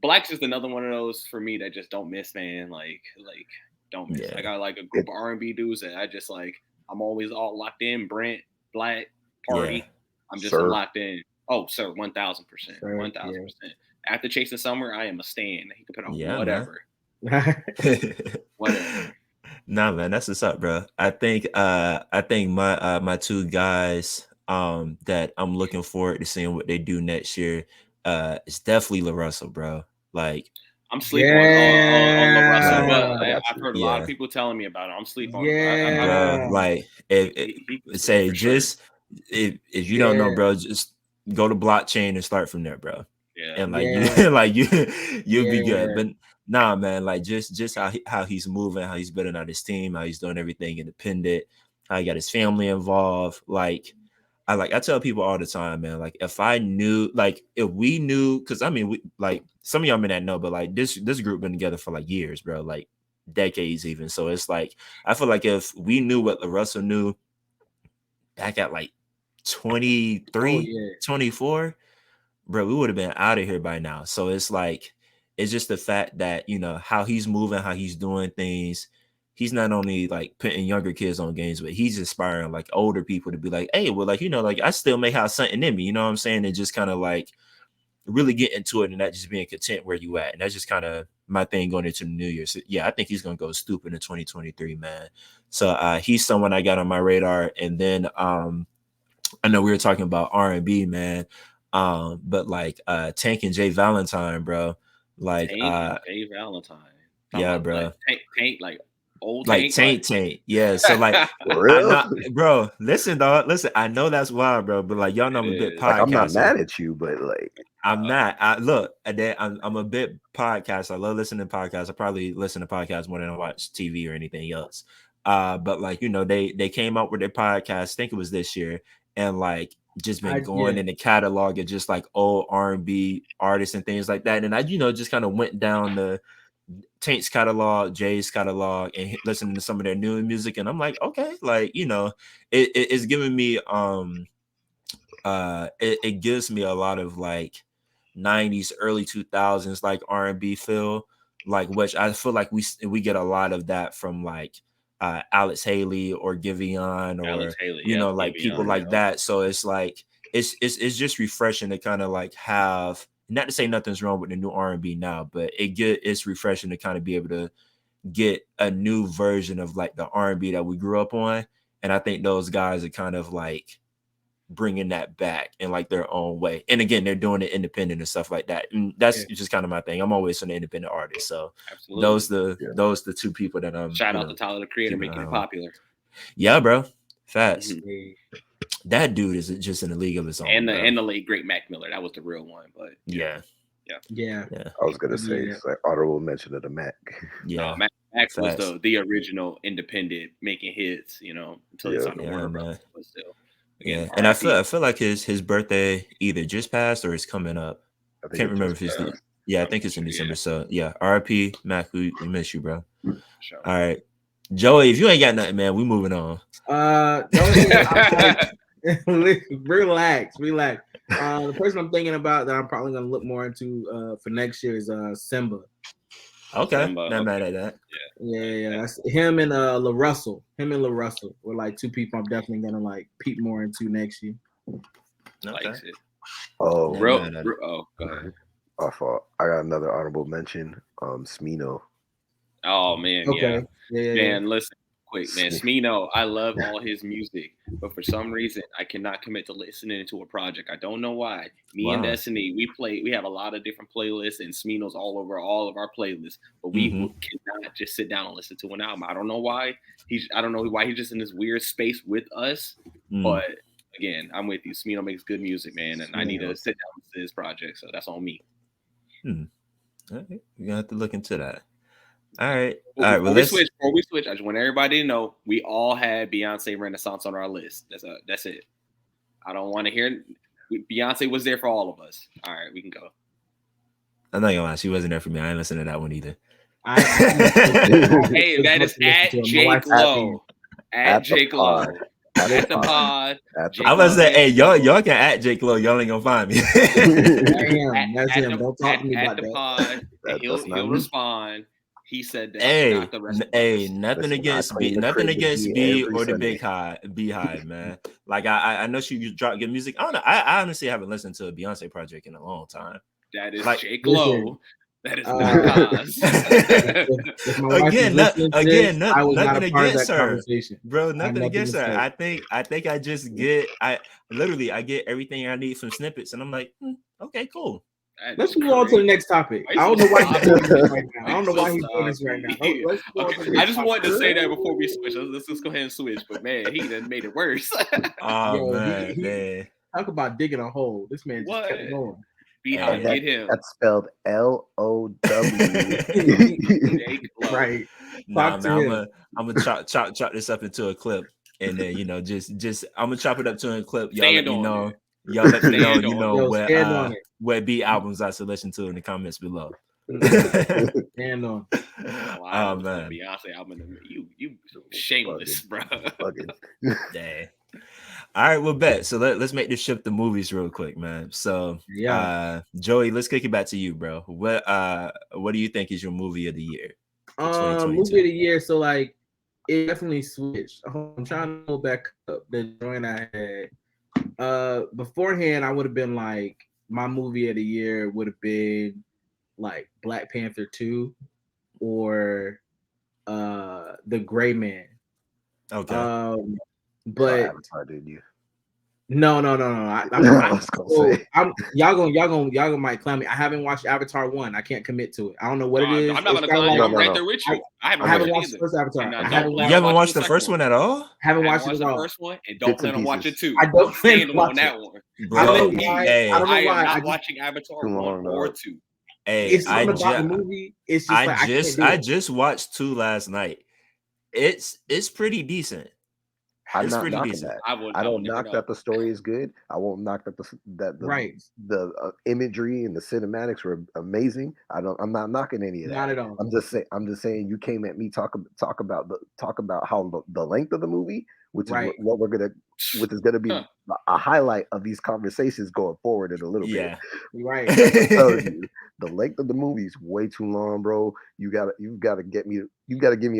Black's just another one of those for me that just don't miss, man. Like don't miss. Yeah. I got like a group of R&B dudes that I just like. I'm always all locked in. Brent, Black, Party. Yeah. I'm locked in. Oh, sir, 1,000%, 1,000%. After Chasing Summer, I am a stan. He can put on whatever. Whatever. Nah, man, that's what's up, bro. I think my two guys that I'm looking forward to seeing what they do next year is definitely LaRussell, bro. Like I'm sleeping on LaRussell, but I've heard a lot of people telling me about it. I'm sleeping on bro. Like if you don't know, bro, just go to blockchain and start from there, bro. Yeah. And you'll be good. But nah, man, like just how he's moving, how he's building out his team, how he's doing everything independent, how he got his family involved. Like I tell people all the time, man, like if we knew, because I mean, we like some of y'all may not know, but like this group been together for like years, bro, like decades even. So it's like I feel like if we knew what LaRussell knew back at like 23, 24, bro, we would have been out of here by now. So it's like, it's just the fact that, you know, how he's moving, how he's doing things. He's not only like putting younger kids on games, but he's inspiring like older people to be like, hey, well, like, you know, like I still may have something in me, you know what I'm saying? And just kind of like really get into it and not just being content where you at. And that's just kind of my thing going into the new year. So yeah, I think he's going to go stupid in 2023, man. So he's someone I got on my radar. And then I know we were talking about R&B, man. But like Tank and Jay Valentine, bro. Like Jay Valentine. Yeah, bro. Like, Tank, like old like Tank. Yeah. So like bro, listen, dog. Listen, I know that's wild, bro. But like y'all know I'm a bit podcast. Like, I'm not mad at you, but like I'm not. I'm a bit podcast. I love listening to podcasts. I probably listen to podcasts more than I watch TV or anything else. But like, you know, they came out with their podcast, I think it was this year, and like just been going in the catalog of just like old R&B artists and things like that. And I, you know, just kind of went down the Taint's catalog, Jay's catalog, and listening to some of their new music. And I'm like, okay, like, you know, it's giving me it gives me a lot of like 90s, early 2000s like R&B feel, like, which I feel like we get a lot of that from like Alex Haley or Giveon or you know, like Giveon, people like that. So it's like it's just refreshing to kind of like have, not to say nothing's wrong with the new R&B now, but it's refreshing to kind of be able to get a new version of like the R&B that we grew up on. And I think those guys are kind of like bringing that back in like their own way. And again, they're doing it independent and stuff like that. And that's just kind of my thing. I'm always an independent artist. So Absolutely. those the two people that I'm shout out to Tyler the Creator making it popular. Yeah, bro. Facts. Mm-hmm. That dude is just in a league of his own. And the late great Mac Miller. That was the real one. But yeah. I was gonna say it's like honorable mention of the Mac. Yeah, Mac was the original independent making hits, until he signed to Warner Brothers. But still, again, and I feel like his birthday either just passed or is coming up. I can't remember if it's I think it's in December. So yeah, R.I.P. Mac, we miss you, bro. Sure. All right, Joey, if you ain't got nothing, man, we moving on. Relax. The person I'm thinking about that I'm probably gonna look more into for next year is Simba. Okay, not mad at that. Yeah. That's him and La Russell. Him and La Russell were like two people I'm definitely gonna like peep more into next year. Okay. Oh, go ahead. Our fault. I got another honorable mention. Smino. Oh man, okay. Yeah. Man, listen, quick, man. Smino, I love all his music, but for some reason, I cannot commit to listening to a project. I don't know why. Me and Destiny, we have a lot of different playlists, and Smino's all over all of our playlists, but we cannot just sit down and listen to an album. I don't know why. I don't know why he's just in this weird space with us, but again, I'm with you. Smino makes good music, man, and I need to sit down and listen to his project, so that's on me. All right. You're gonna have to look into that. All right. Well, before we switch, I just want everybody to know we all had Beyonce Renaissance on our list. That's it. I don't want to hear Beyonce was there for all of us. All right, we can go. I'm not gonna lie, she wasn't there for me. I ain't listening to that one either. Hey, that is at Jake Lowe. At Jake Lowe. At the pod. I was say, hey, y'all can at Jake Lowe. Y'all ain't gonna find me. That's him. Don't talk to me about that. Pod, he'll respond. He said that. Nothing against B or the Beehive, man. Like I know she dropped good music. I don't know. I honestly haven't listened to a Beyonce project in a long time. That is like, Jake Lowe. That is not again, nothing against her, bro. Nothing against her. I think I just get I get everything I need from snippets, and I'm like, okay, cool. Let's move on to the next topic. I don't know why he's doing this right now. I don't know why he's doing this right now. I just wanted to say that before we switch. Let's just go ahead and switch. But man, he done made it worse. Man. Talk about digging a hole. This man just kept going. Get him. That's spelled Low. Right. Nah, man, I'm gonna chop this up into a clip, and then just I'm gonna chop it up to a clip. Y'all let me know. Y'all let me know where B albums I should listen to in the comments below. Stand on. Wow, man. Beyonce album. You shameless, bro. Dang. All right, well, bet. So let's make this shift to movies real quick, man. So, Joey, let's kick it back to you, bro. What do you think is your movie of the year? Movie of the year. So like, it definitely switched. I'm trying to pull back up the joint I had. Beforehand, I would have been like, my movie of the year would have been like Black Panther 2 or The Gray Man. Okay. But Avatar, did you? No. Y'all gonna might clown me. I haven't watched Avatar 1. I can't commit to it. I don't know what it is. I'm not gonna clown you. I'm right there with you. I haven't watched the first Avatar. You haven't watched the first one at all? Haven't watched it at all. The first one, and don't plan on watching 2. I don't plan on that one. Bro, I am not watching Avatar 1 or 2. Hey, it's something about the movie. It's just I just watched 2 last night. It's pretty decent. I'm not knocking that. I don't knock that the story is good. I won't knock that the imagery and the cinematics were amazing. I'm not knocking any of that. Not at all. I'm just saying you came at me talk about how the length of the movie, which is which is gonna be a highlight of these conversations going forward in a little bit. Right. The length of the movie is way too long, bro. You gotta give me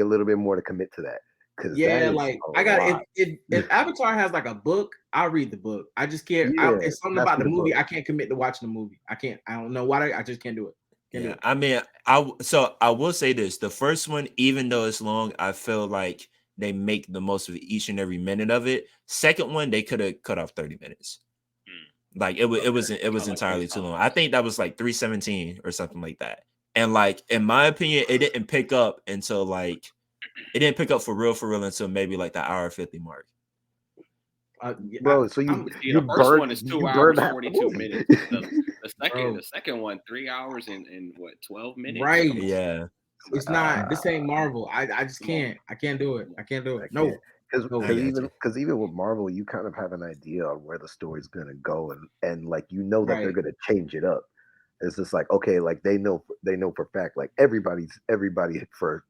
a little bit more to commit to that. If Avatar has like a book, I'll read the book. I just can't. It's something about the movie. I can't commit to watching the movie. I can't. I don't know why. I just can't do it. I mean, I will say this: the first one, even though it's long, I feel like they make the most of each and every minute of it. Second one, they could have cut off 30 minutes. Like it was entirely too long. I think that was like 3:17 or something like that. And like in my opinion, it didn't pick up until like it didn't pick up for real until maybe like the hour 50 mark. Bro, so the first one is 2 hours 42 minutes. The second one 3 hours and what 12 minutes. Right. Yeah. It's not. This ain't Marvel. I just can't. I can't do it. I can't do it. No. Because even with Marvel, you kind of have an idea on where the story's gonna go, and like you know that they're gonna change it up. It's just like, okay, like they know for fact, like everybody for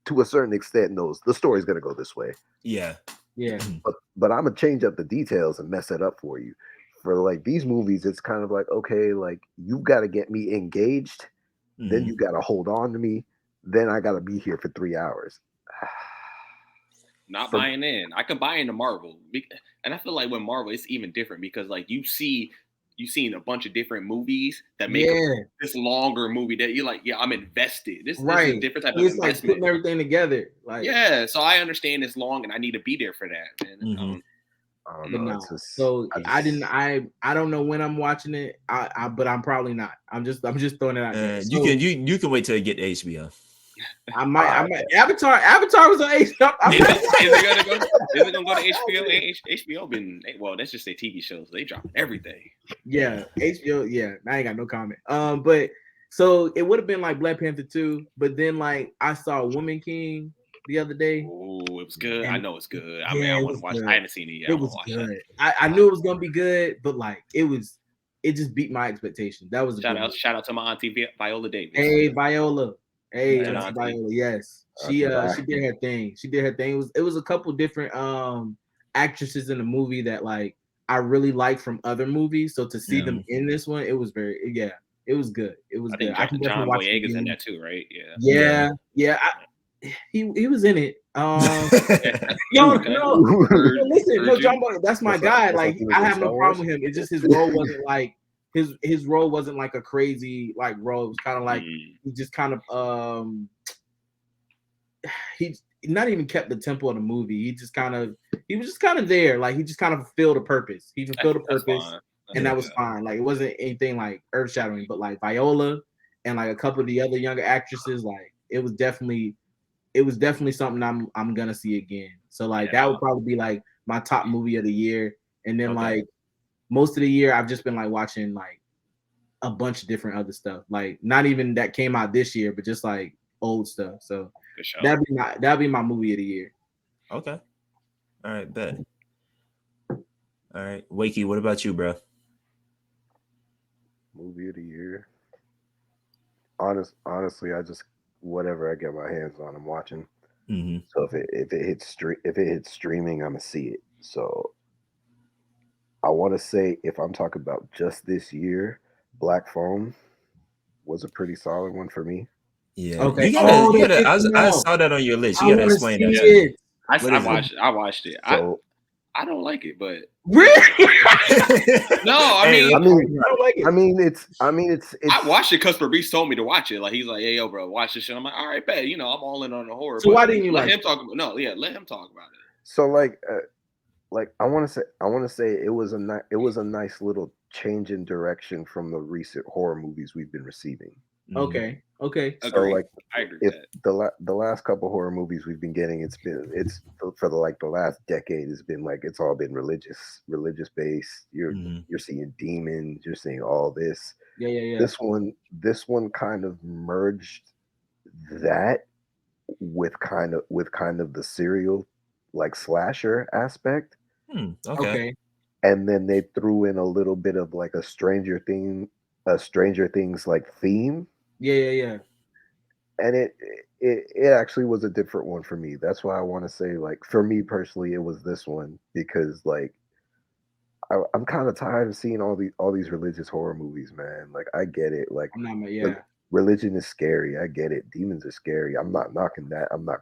to a certain extent knows the story's gonna go this way. Yeah. But I'm gonna change up the details and mess it up for you. For like these movies, it's kind of like, okay, like you've got to get me engaged, then you got to hold on to me, then I got to be here for 3 hours. Not buying in. I can buy into Marvel, and I feel like with Marvel it's even different because like you've seen a bunch of different movies that make this longer movie that you're like, yeah, I'm invested. This is a different type of investment. Like putting everything together. Like so I understand it's long and I need to be there for that. Man. I don't know. I don't know when I'm watching it. But I'm probably not. I'm just throwing it out there. You can wait till you get to HBO. I might. Avatar was on HBO. Is it gonna go to HBO? HBO been that's just their TV shows. They drop everything. Yeah, HBO. Yeah, I ain't got no comment. But so it would have been like Black Panther 2, but then like I saw Woman King the other day. Oh, it was good. I know it's good. I mean, I want to watch it. I haven't seen it yet. It was good. I knew it was gonna be good, but like it just beat my expectation. That was shout out to my auntie Viola Davis. Hey Viola. Hey, Viola, yes. She did her thing. It was a couple different actresses in the movie that like I really liked from other movies. So to see them in this one, it was very it was good. It was good. I can definitely watch it. Boyega's in that too, right? Yeah. He was in it. No, listen, John Boy, that's my guy. Like I have no problem with him. It's just his role wasn't like his role wasn't like a crazy like role. It was kind of like he just kind of he not even kept the tempo of the movie. He was just kind of there. Like he just kind of fulfilled a purpose. He fulfilled a purpose, and that was fine. Like it wasn't anything like earth shattering, but like Viola and like a couple of the other younger actresses, like it was definitely something I'm gonna see again. So like that would probably be like my top movie of the year. And then like most of the year I've just been like watching like a bunch of different other stuff. Like not even that came out this year, but just like old stuff. So that'd be my movie of the year. Okay. All right, bet. All right. Wakey, what about you, bro? Movie of the year. Honestly, I just whatever I get my hands on, I'm watching. So if it hits streaming, I'm gonna see it. So I want to say if I'm talking about just this year, Black Phone was a pretty solid one for me. Yeah. Okay. I saw that on your list. You gotta explain that. I watched it. So, I don't like it, but really? No, I don't like it. I mean, it's. I watched it because Fabrice told me to watch it. Like he's like, "Hey, yo, bro, watch this shit." I'm like, "All right, bet." I'm all in on the horror. So why didn't you let him talk about? No, let him talk about it. So like I want to say it was a nice little change in direction from the recent horror movies we've been receiving. Okay. So like, I agree with that. The last couple horror movies we've been getting, it's for the last decade has been like it's all been religious based. You're seeing demons, you're seeing all this. Yeah. This one kind of merged that with kind of the serial like slasher aspect. Okay. And then they threw in a little bit of like a Stranger Things like theme. Yeah. And it actually was a different one for me. That's why I want to say, like, for me personally, it was this one because like I'm kind of tired of seeing all these religious horror movies, man. Like I get it. Like religion is scary. I get it. Demons are scary. I'm not knocking that. I'm not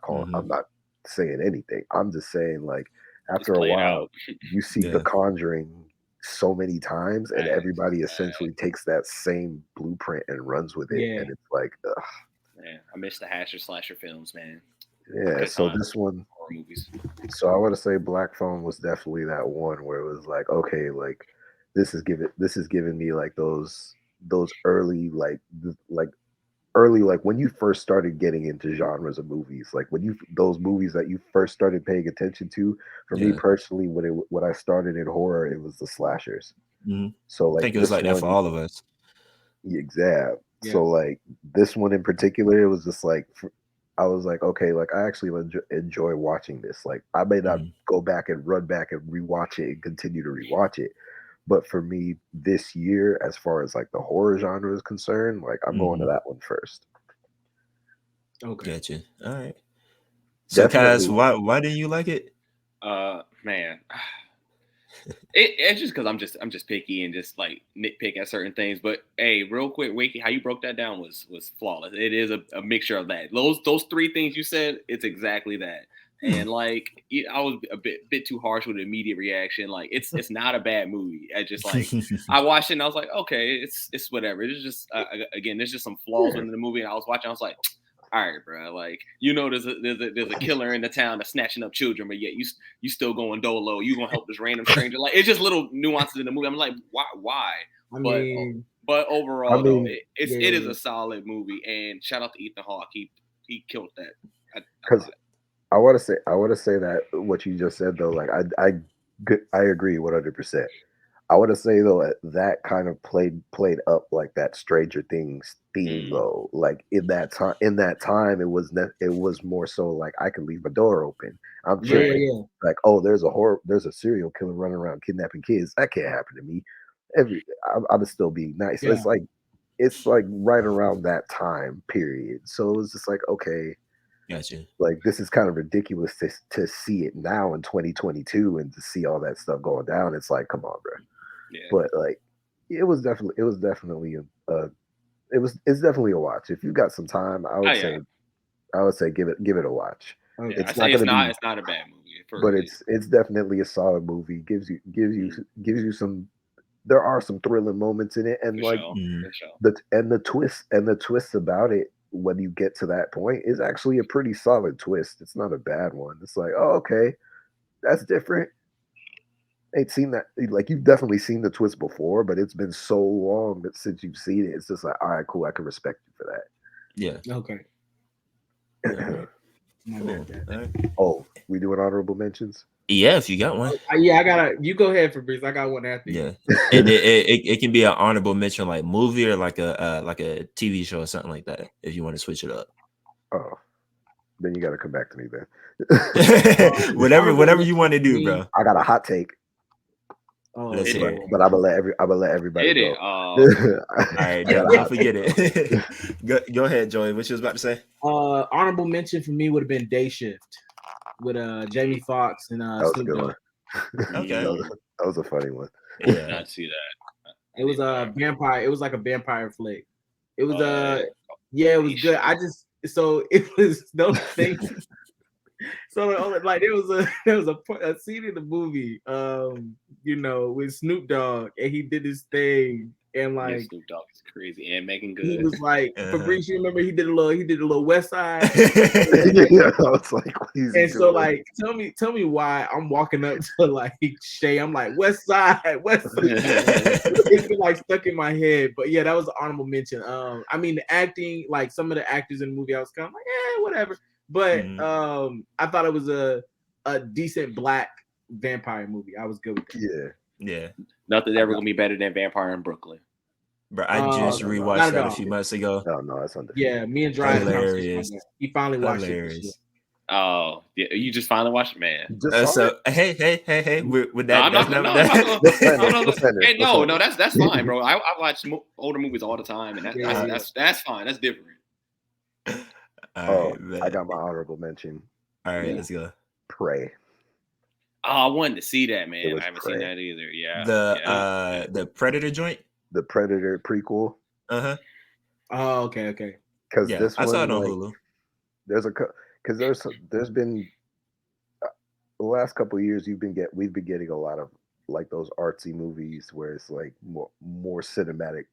saying anything. I'm just saying like after a while you see The Conjuring so many times and everybody essentially takes that same blueprint and runs with it, and it's like I miss the slasher films, man. So this one movies. So I want to say Black Phone was definitely that one where it was like, okay, like this is giving me like those early like early like when you first started getting into genres of movies, like when you those movies that you first started paying attention to. For me Yeah. personally, when I started in horror, it was the slashers. Hmm. So I like think it was this like that for one, all of us. exact. Yeah. So like this one in particular, it was just like I was like, okay, like I actually enjoy watching this. Like I may not Hmm. go back and run back and rewatch it and continue to rewatch it, but for me this year, as far as like the horror genre is concerned, like I'm going to Hmm. that one first. Okay. Gotcha. All right. So, Kaz, Definitely. why didn't you like it? Man, it's just because I'm just picky and just like nitpick at certain things. But hey, real quick, Wakey, how you broke that down was flawless. It is a mixture of that. Those three things you said, it's exactly that. And like I was a bit too harsh with the immediate reaction. Like it's not a bad movie. I just like I watched it and I was like, okay, it's whatever. It's just again, there's just some flaws Yeah. within the movie. And I was watching, I was like, all right, bro. Like there's a killer in the town that's snatching up children, but yet you still going dolo. You gonna help this random stranger? Like it's just little nuances in the movie. I'm like, why? I But mean, but I overall though, mean, it is yeah. a solid movie. And shout out to Ethan Hawke. He killed that a because lot. I want to say that what you just said though, like I agree 100%. I want to say though that kind of played up like that Stranger Things theme Mm, though. Like in that time, it was more so like I can leave my door open. I'm Yeah, right. tripping. yeah, Like there's a serial killer running around kidnapping kids. That can't happen to me. I'm still being nice. yeah. It's like right around that time period. So it's just like okay, Gotcha. like this is kind of ridiculous to see it now in 2022 and to see all that stuff going down. It's like come on, bro. Yeah. But like it was definitely it's definitely a watch. If you got some time, Oh yeah. I would say give it a watch. Yeah. I Okay. It's say not gonna be, it's not a bad movie for but at least. it's definitely a solid movie. Mm, Gives you some, there are some thrilling moments in it, and for like sure. Hmm. For sure. the twist about it when you get to that point is actually a pretty solid twist. It's not a bad one. It's like, oh, okay, that's different. Ain't seen that, like you've definitely seen the twist before, but it's been so long that since you've seen it, it's just like, all right, cool, I can respect you for Yeah. Okay. All that. right. My Cool. bad. All right. Oh, we doing honorable mentions? Yeah, if you got one. Yeah, I gotta. You go ahead, Fabrice. I got one after you. Yeah, and it can be an honorable mention like movie or like a TV show or something like that if you want to switch it up. Oh, then you got to come back to me then. Honorable Whatever you mention want to for do, me. bro. I got a hot take, Oh Let's Hit hear it. it. but I'm gonna let everybody Hit it. go. Oh, okay. All right, I got a don't hot forget take. it. Go ahead, Joey. What you was about to say? Honorable mention for me would have been Day Shift with Jamie Foxx and That was a Snoop good Dogg. one. Okay. That was a funny one. Did Yeah. not see that. It I was need to a vampire. It was like a vampire flick. It was uh yeah, it was Day good. I Shift. just so it was those things. So like there was a scene in the movie, with Snoop Dogg and he did his thing and Yeah, like Snoop Dogg is crazy and Megan he Good. was like Uh-huh. Fabrice, you remember he did a little West Side. Yeah, I was like, what is he And so, doing? like, tell me why I'm walking up to like Shay. I'm like West Side, West Side. It's been like stuck in my head. But yeah, that was an honorable mention. I mean, the acting, like some of the actors in the movie, I was kind of like, whatever. But Mhm. I thought it was a decent black vampire movie. I was good with that. Yeah, Yeah, Nothing's ever gonna be better than Vampire in Brooklyn. bro. I just Not rewatched at that a all. few months ago. no, that's undefeated. Yeah, me and Dry had a conversation about Hilarious, that. He finally watched it this year. hilarious. Oh, yeah, you just finally watched it, man. You just saw it. So hey, with No, that, I'm that's not. not No, I'm not that. gonna. Let's end No, this. no, Let's end this. hey, Let's no, end no. this. That's fine, bro. I watch older movies all the time, and Yeah, yeah. that's fine. That's different. All Oh, right, I man. got my honorable mention. All right, Yeah. let's go. Prey. Oh, I wanted to see that, It man. was I haven't seen Prey, that either. Yeah, yeah. The Predator joint. the Predator prequel. Uh-huh. Oh, okay. Because Yeah, this I saw it one, on like, Hulu. because there's been the last couple of years we've been getting a lot of like those artsy movies where it's like more cinematic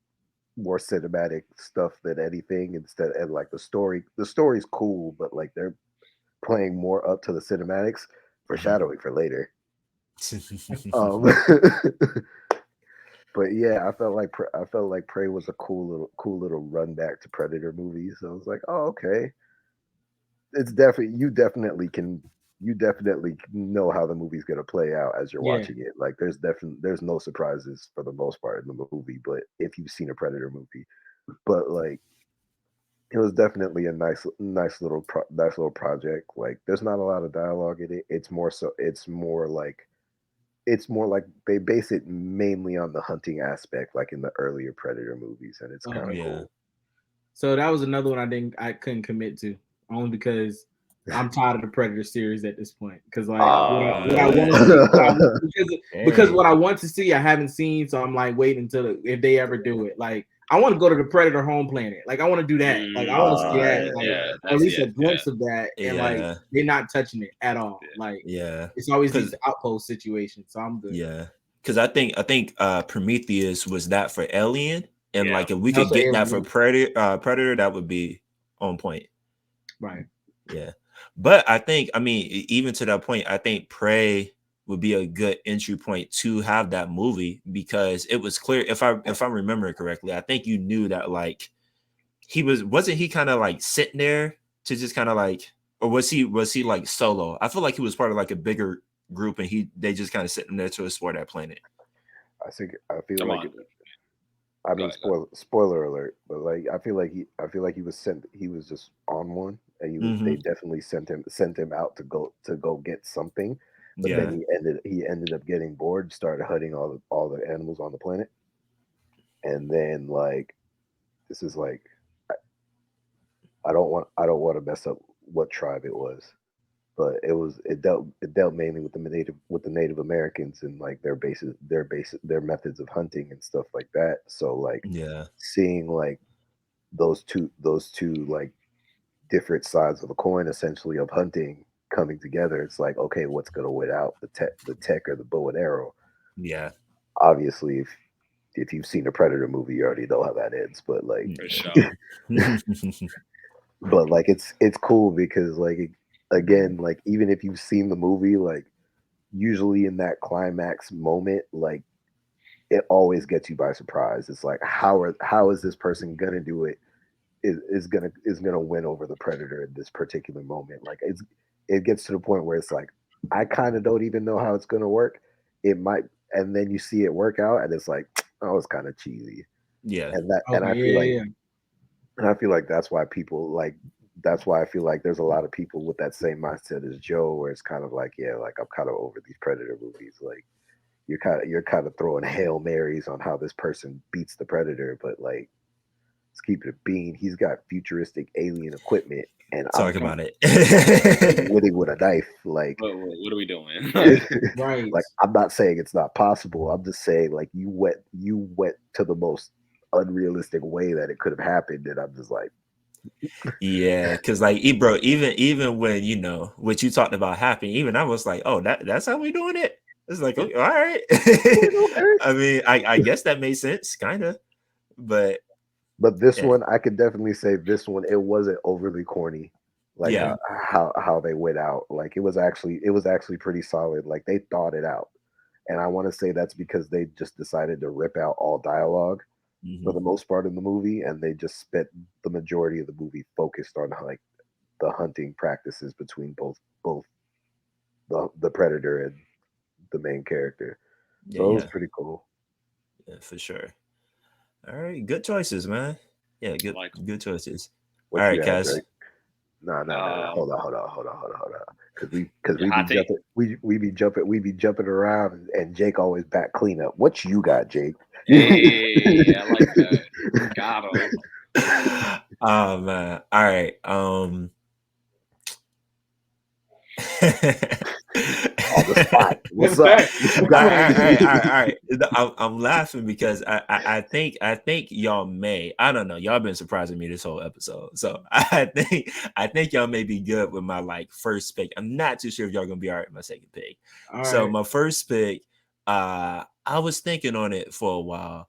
stuff than anything instead, and like the story's cool, but like playing more up to the cinematics, foreshadowing for later. Um, but yeah, I felt like Prey was a cool little run back to Predator movies. So I was like, oh okay, it's definitely you definitely know how the movie's gonna play out as you're Yeah, watching it. Like there's no surprises for the most part in the movie. But if you've seen a Predator movie, but like it was definitely a nice little project. Like there's not a lot of dialogue in it. It's more like they base it mainly on the hunting aspect, like in the earlier Predator movies, and it's kind of okay. Yeah. cool. So that was another one I couldn't commit to, only because I'm tired of the Predator series at this point. Because like what I Ah, want to see, because Dang. what I want to see I haven't seen, so I'm like waiting until if they ever do it. Like I want to go to the Predator home planet. Like I want to do that. Like I want to see that. yeah, Like Yeah, or at that's least yeah, a yeah, glimpse of that. And like Yeah. they're not touching it at all. Like Yeah. it's always these Cause outpost situations. So I'm good. yeah. Cause I think Prometheus was that for Alien. And yeah. like if we could Also, get that Alien, for yeah. Predator, that would be on point. Right. Yeah. But I think, I mean, even to that point, I think Prey would be a good entry point to have that movie because it was clear if I remember it correctly, I think you knew that like wasn't he kind of like sitting there to just kind of like or was he like solo? I feel like he was part of like a bigger group and they just kind of sitting there to explore that planet. I feel Come like on, I go mean, ahead. Go ahead. spoiler alert, but like I feel like he was sent. He was just on one, and they Hmm. definitely sent him out to go get something. But then Yeah. he ended up getting bored, started hunting all the animals on the planet, and then like this is like I, I don't want to mess up what tribe it was, but it dealt mainly with the Native Americans and like their methods of hunting and stuff like that. So like Yeah. seeing like those two like different sides of the coin essentially of hunting coming together, it's like okay, what's going to win out, the tech or the bow and arrow? Yeah. Obviously if you've seen a Predator movie, you already know how that ends, but like For sure. but like it's cool because like again, like even if you've seen the movie, like usually in that climax moment, like it always gets you by surprise. It's like how is this person gonna do it? Is gonna win over the Predator in this particular moment. Like it gets to the point where it's like I kind of don't even know how it's gonna work. It might, and then you see it work out, and it's like oh, it's kind of cheesy. Yeah. And Okay. Yeah. Yeah. I feel like that's why I feel like there's a lot of people with that same mindset as Joe, where it's kind of like yeah, like I'm kind of over these Predator movies. Like you're kind of throwing hail marys on how this person beats the Predator, but like let's keep it a bean. He's got futuristic alien equipment, and Talk about I'm it. winning with a knife. Like, What are we doing? Right. like I'm not saying it's not possible. I'm just saying like you went to the most unrealistic way that it could have happened, and I'm just like, Yeah, because like bro, even when you know what you talked about happening, even I was like, oh, that's how we doing it. It's like, okay, all right. okay. I mean, I guess that made sense, kind of, but But this yeah, one, I could definitely say this one, it wasn't overly corny, like yeah, how they went out. Like it was actually pretty solid. Like they thought it out, and I want to say that's because they just decided to rip out all dialogue for hmm, the most part in the movie, and they just spent the majority of the movie focused on like the hunting practices between both the predator and the main character. yeah, So it was yeah, pretty cool. yeah, for sure. All right, good choices, man. Yeah, I good like good choices. All What you right, had, Cass. Drake? No, no, no, no. um Hold on. Because yeah, we be hot take. jumping, we be jumping around, and Jake always back clean up. What you got, Jake? Hey, I like that. Got him. Oh man. All right. On the spot. What's up? Fact. What you All got? right, all Right. right, all right, all right. I'm laughing because I think y'all may, I don't know, y'all been surprising me this whole episode. So I think y'all may be good with my like first pick. I'm not too sure if y'all gonna be all right with my second pick. All So right. my first pick, I was thinking on it for a while.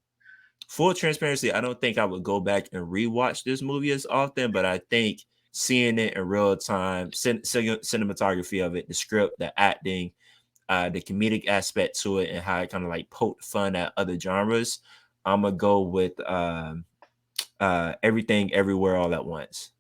Full transparency, I don't think I would go back and rewatch this movie as often, but I think seeing it in real time, cinematography of it, the script, the acting, the comedic aspect to it, and how it kind of like poked fun at other genres, I'm gonna go with Everything Everywhere All at Once.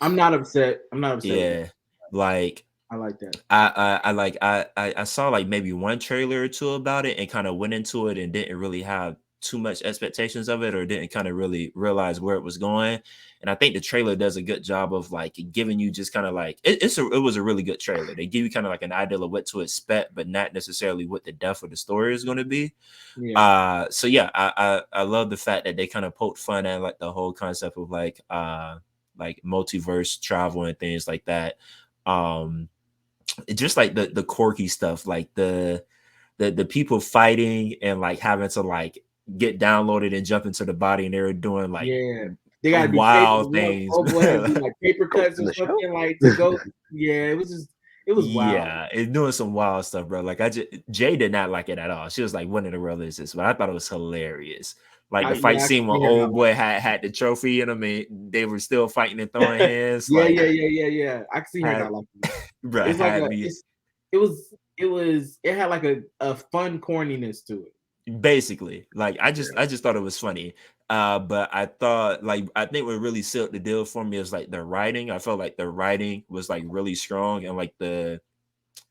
I'm Nice. not upset. I'm not upset with that. Yeah, like I like that. I saw like maybe one trailer or two about it and kind of went into it and didn't really have too much expectations of it, or didn't kind of really realize where it was going. And I think the trailer does a good job of like giving you just kind of like it was a really good trailer. They give you kind of like an idea of what to expect, but not necessarily what the depth of the story is going to be. Yeah. So yeah, I love the fact that they kind of poked fun at like the whole concept of like multiverse travel and things like that. Um just like the quirky stuff, like the people fighting and like having to like get downloaded and jump into the body, and they were doing like Yeah. They gotta do paper. wild things. Oh boy had to do like paper Ghost cuts in or the Shell. something like to go. Yeah, it was wild. Yeah, it's doing some wild stuff, bro. Like Jay did not like it at all. She was like, "What in the world is this?" But I thought it was hilarious. Like the fight I can scene when see her not old like boy had the trophy in him, and they were still fighting and throwing it. hands. Yeah, Like, yeah. I can see her had not liking it. bro It's like had me it had like a fun corniness to it. basically. Like Yeah. I just thought it was funny. But I thought like I think what really sealed the deal for me is like the writing. I felt like the writing was like really strong, and like the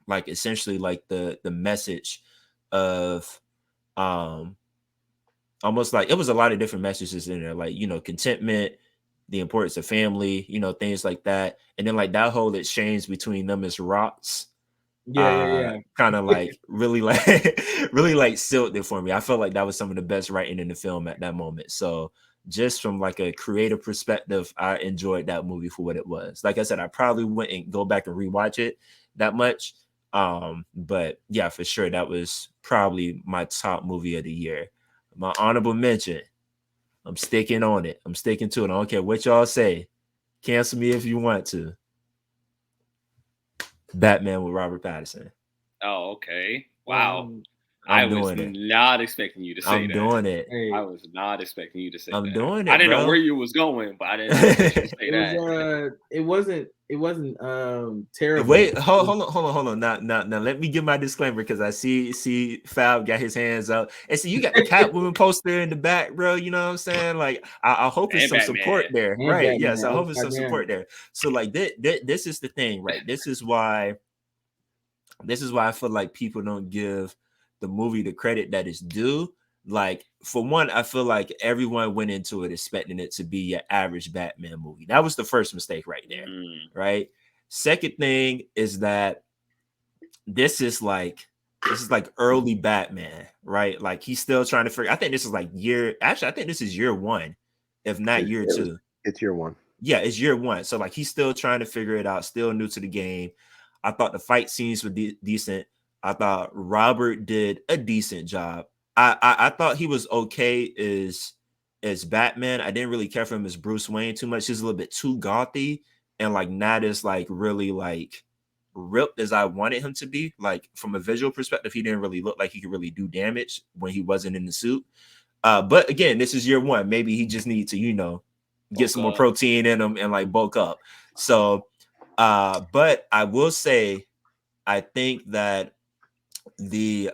like essentially like the message of um almost like it was a lot of different messages in there, like, you know, contentment, the importance of family, you know, things like that. And then like that whole exchange between them as rocks Yeah. kind of like really like really like sealed it for me. I felt like that was some of the best writing in the film at that moment. So just from like a creative perspective, I enjoyed that movie for what it was. Like I said, I probably wouldn't go back and rewatch it that much. But yeah, for sure that was probably my top movie of the year. My honorable mention, I'm sticking on it. I'm sticking to it. I don't care what y'all say. Cancel me if you want to. Batman with Robert Pattinson. Oh, okay. Wow. Um, I I'm was doing it. not expecting you to say I'm that. doing it. hey, I was not expecting you to say I'm that. doing I it, didn't know bro. where you was going, but I did not expect you to say it was that. it wasn't terrible. Wait, hold on. Now, let me give my disclaimer because I see Fab got his hands up. And see, you got the Catwoman poster in the back, bro. You know what I'm saying? Like, I hope it's And some support Batman. there, And right? Yes, Batman I hope it's some upside down. support there. So, like, this is the thing, right? This is why I feel like people don't give the movie the credit that is due. Like, for one, I feel like everyone went into it expecting it to be your average Batman movie. That was the first mistake right there, Mm, right? Second thing is that this is like early Batman, right? Like he's still trying to figure. I think this is like year. Actually, I think this is year one, if not It, year it was. two. It's year one. Yeah, it's year one. So like he's still trying to figure it out, still new to the game. I thought the fight scenes were decent. I thought Robert did a decent job. I thought he was okay as Batman. I didn't really care for him as Bruce Wayne too much. He's a little bit too gothy and like not as like really like ripped as I wanted him to be. Like from a visual perspective, he didn't really look like he could really do damage when he wasn't in the suit. But again, this is year one. Maybe he just needs to, you know, get woke some more up. protein in him and like bulk up. So, but I will say, I think that the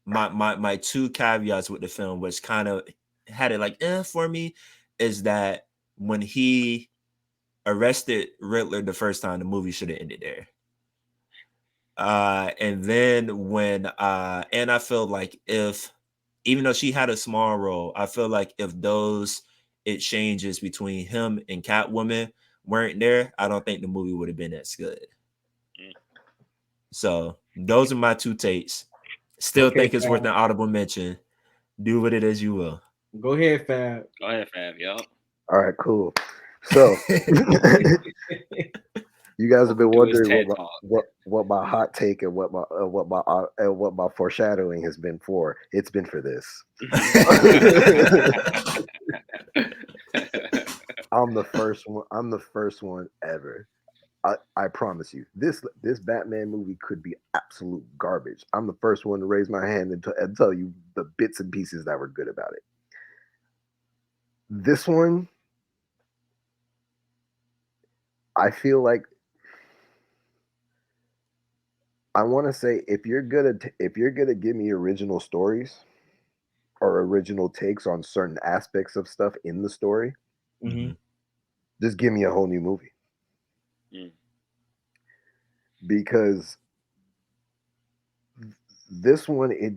my two caveats with the film, which kind of had it like for me, is that when he arrested Riddler the first time, the movie should have ended there. And then when and I feel like if even though she had a small role, I feel like if those exchanges between him and Catwoman weren't there, I don't think the movie would have been as good. Mm. So those are my two takes. Still Okay, think it's worth Fab. an audible mention. Do with it as you will. Go ahead, Fab. Go ahead, Fab. Yup. All right, cool. So you guys have been Do his wondering TED talk. what my hot take and what my foreshadowing has been for. It's been for this. I'm the first one. I'm the first one ever. I promise you, this Batman movie could be absolute garbage. I'm the first one to raise my hand and tell you the bits and pieces that were good about it. This one, I feel like I want to say if you're gonna give me original stories or original takes on certain aspects of stuff in the story, Hmm. just give me a whole new movie Mm. because this one it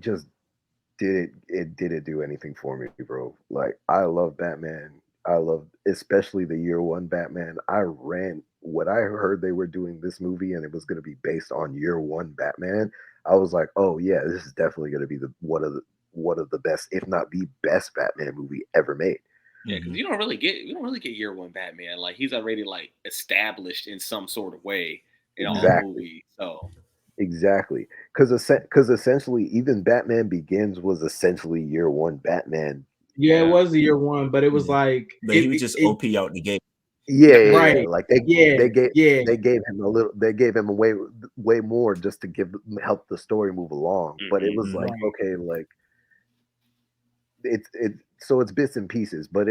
didn't do anything for me, bro. Like I love Batman. I love especially the year one Batman. I ran when I heard they were doing this movie and it was going to be based on year one Batman. I was like, oh yeah, this is definitely going to be the one of the best, if not the best Batman movie ever made. Yeah, because Mhm. you don't really get year one Batman. Like he's already like established in some sort of way in all the Mhm. Exactly. movies. So Exactly. Because essentially even Batman Begins was essentially year one Batman. Yeah, it yeah, was the year one, but it was Yeah. like But he was just OP out the gate. Yeah, yeah, yeah. right. Like Yeah, yeah, they gave him a little they gave him a way more just to give help the story move along. But it hmm was like, Mhm. right. okay, like it's so it's bits and pieces. But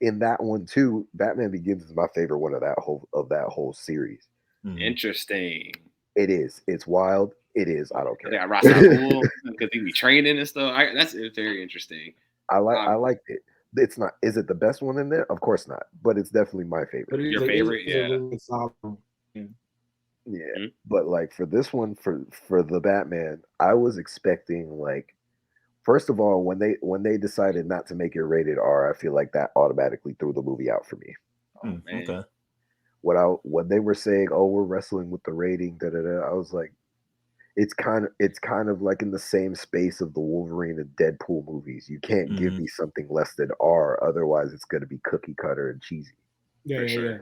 in that one too, Batman Begins is my favorite one of that whole series. Mhm. interesting. It is. It's wild. It is. I don't They care. got Ra's al Ghul because he be training and stuff. That's very interesting. I Um, liked it. It's not is it the best one in there? Of course not. But it's definitely my favorite. But your it favorite, is a yeah. really solid one. Yeah. Yeah. Mhm. But like for this one for the Batman, I was expecting like first of all, when they decided not to make it rated R, I feel like that automatically threw the movie out for me. Oh Mm, man, okay. When they were saying, "Oh, we're wrestling with the rating," da da da, I was like, it's kind of like in the same space of the Wolverine and Deadpool movies. You can't give Mhm. me something less than R, otherwise it's going to be cookie cutter and cheesy. Yeah, for yeah, sure. yeah.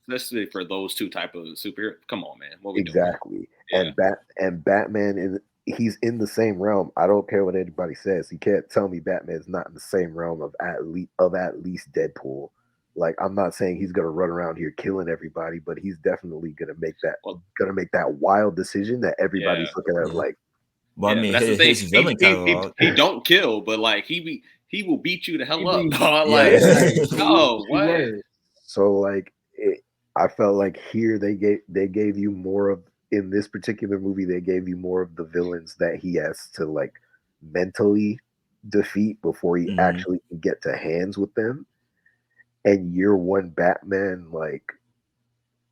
Especially for those two type of superhero. Come on, man, what we doing? Exactly. Yeah. And Batman is he's in the same realm. I don't care what anybody says. You can't tell me Batman's not in the same realm of at least Deadpool. Like I'm not saying he's gonna run around here killing everybody, but he's definitely Well, gonna make that wild decision that yeah, everybody's looking at Yeah. like, Well, I yeah. mean, But that's the thing. his villain catalog. He don't kill, but like he will beat you the He hell up. be dog. Yeah. Like, right. oh He what? was. so like I felt like here they gave you more of in this particular movie they gave you more of the villains that he has to like mentally defeat before he Mhm. actually can get to hands with them. And year one Batman, like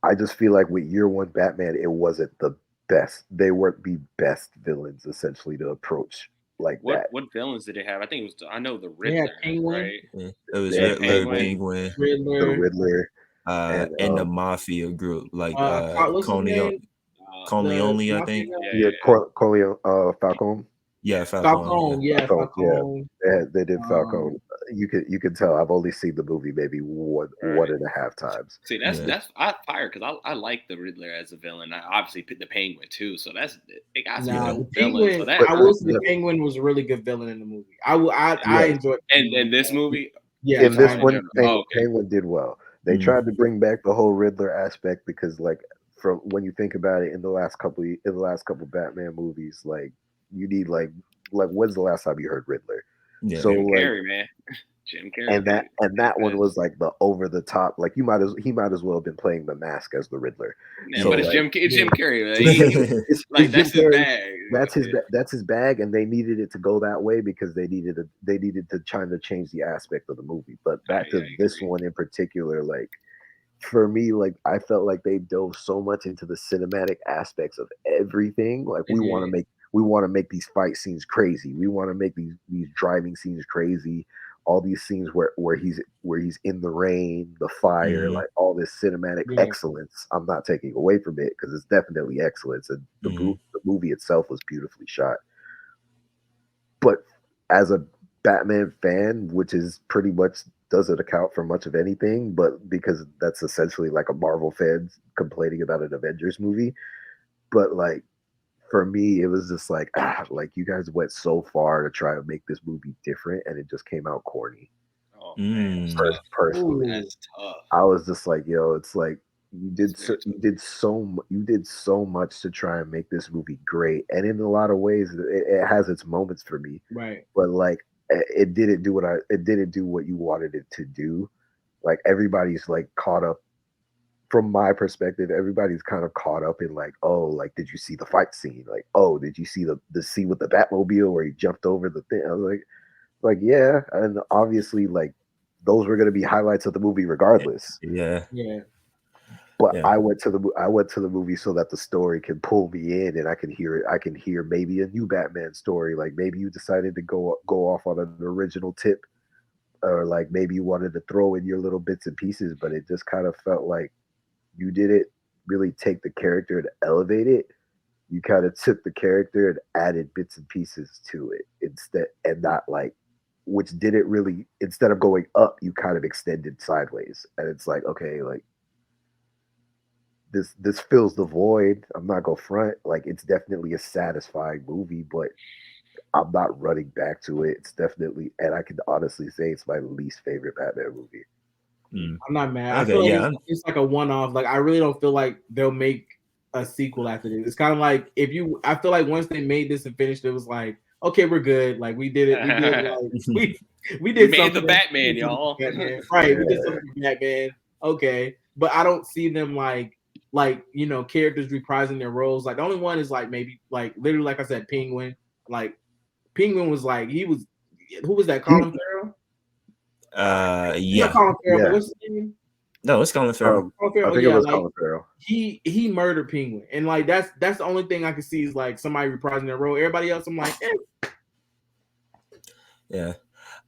I just feel like with year one Batman, it wasn't the best. They weren't the best villains essentially to approach like that. What villains did it have? I think it was. I know the They had Riddler, Penguin, right? Yeah. It was They They had had Riddler, Penguin. Penguin, The Riddler, Riddler and and the Mafia group, like what's his Corleone, name? Yeah, The Corleone, I mafia think. guy? yeah, Corleone, Falcone. Yeah, yeah. Falcone. Yeah. Falcone, yeah, Falcone, yeah, Falcone. they did Falcone. Um, You could tell I've only seen the movie maybe Right. one and a half times. See, Yeah. that's I fire because I like the Riddler as a villain. I obviously picked the Penguin too, so they got some nah, Yeah. the dope villains. So Penguin. that But I I will say the the, Penguin was a really good villain in the movie. I yeah, enjoyed the and Penguin. in this movie, Yeah, you're in talking this about in Penguin. one, general. Oh, okay. Penguin did well. They Mm. tried to bring back the whole Riddler aspect because, like, from when you think about it, in the last couple Batman movies, like, you need like when's the last time you heard Riddler? Yeah. So Jim like, Carrey, man. Jim Carrey be and the that one best. was like the over the top. Like he might as well have been playing the mask as the Riddler. Yeah, So but Yeah. it's like, It's Yeah, Jim Carrey. Man. it's Like Jim that's his Carrey. bag. That's his bag, and they needed it to go that way because they needed to try to change the aspect of the movie. But back I to this agree. one in particular, like for me, like I felt like they dove so much into the cinematic aspects of everything. Like they did. we want to make these fight scenes crazy. We want to make these driving scenes crazy. All these scenes where he's in the rain, the fire, Mhm. like all this cinematic Yeah, excellence. I'm not taking away from it because it's definitely excellence, and Mhm. the movie itself was beautifully shot. But as a Batman fan, which is pretty much doesn't account for much of anything, but because that's essentially like a Marvel fan complaining about an Avengers movie. But like for me, it was just like like you guys went so far to try to make this movie different, and it just came out corny. Oh man, that's Mm. tough. Personally, ooh, That's tough. I was just like, yo, it's like It's very tough. you did so much to try and make this movie great, and in a lot of ways, it has its moments for me. right. But like, it didn't do what you wanted it to do. Like everybody's like caught up from my perspective, everybody's kind of caught up in like, oh, like did you see the fight scene? Like, oh, did you see the scene with the Batmobile where he jumped over the thing? I was like yeah, and obviously like those were gonna be highlights of the movie regardless. Yeah. Yeah. But Yeah. I went to the movie so that the story can pull me in and I can hear it. I can hear maybe a new Batman story. Like maybe you decided to go off on an original tip, or like maybe you wanted to throw in your little bits and pieces. But it just kind of felt like you didn't really take the character and elevate it. You kind of took the character and added bits and pieces to it instead, and not like, which didn't really. Instead of going up, you kind of extended sideways, and it's like, okay, like this fills the void. I'm not gonna front. Like it's definitely a satisfying movie, but I'm not running back to it. It's definitely, and I can honestly say it's my least favorite Batman movie. Mm. I'm not mad. I Okay, feel like yeah. it's like a one-off. Like I really don't feel like they'll make a sequel after this. It's kind of like I feel like once they made this and finished, it was like, okay, we're good. Like we did it. We did like we did We made something. the Batman, We did something y'all. for Batman. Right? We did Yeah. something for Batman. Okay, but I don't see them like characters reprising their roles. Like the only one is like maybe like literally like I said, Penguin. Like Penguin was like who was that? Colin Farrell? Not Yeah. Colin Farrell, but Yeah. what's his name? No, it's Colin Farrell. Colin I Farrell, think it yeah, was like Colin Farrell. he murdered Penguin, and like that's the only thing I can see is like somebody reprising their role. Everybody else, I'm like, Yeah.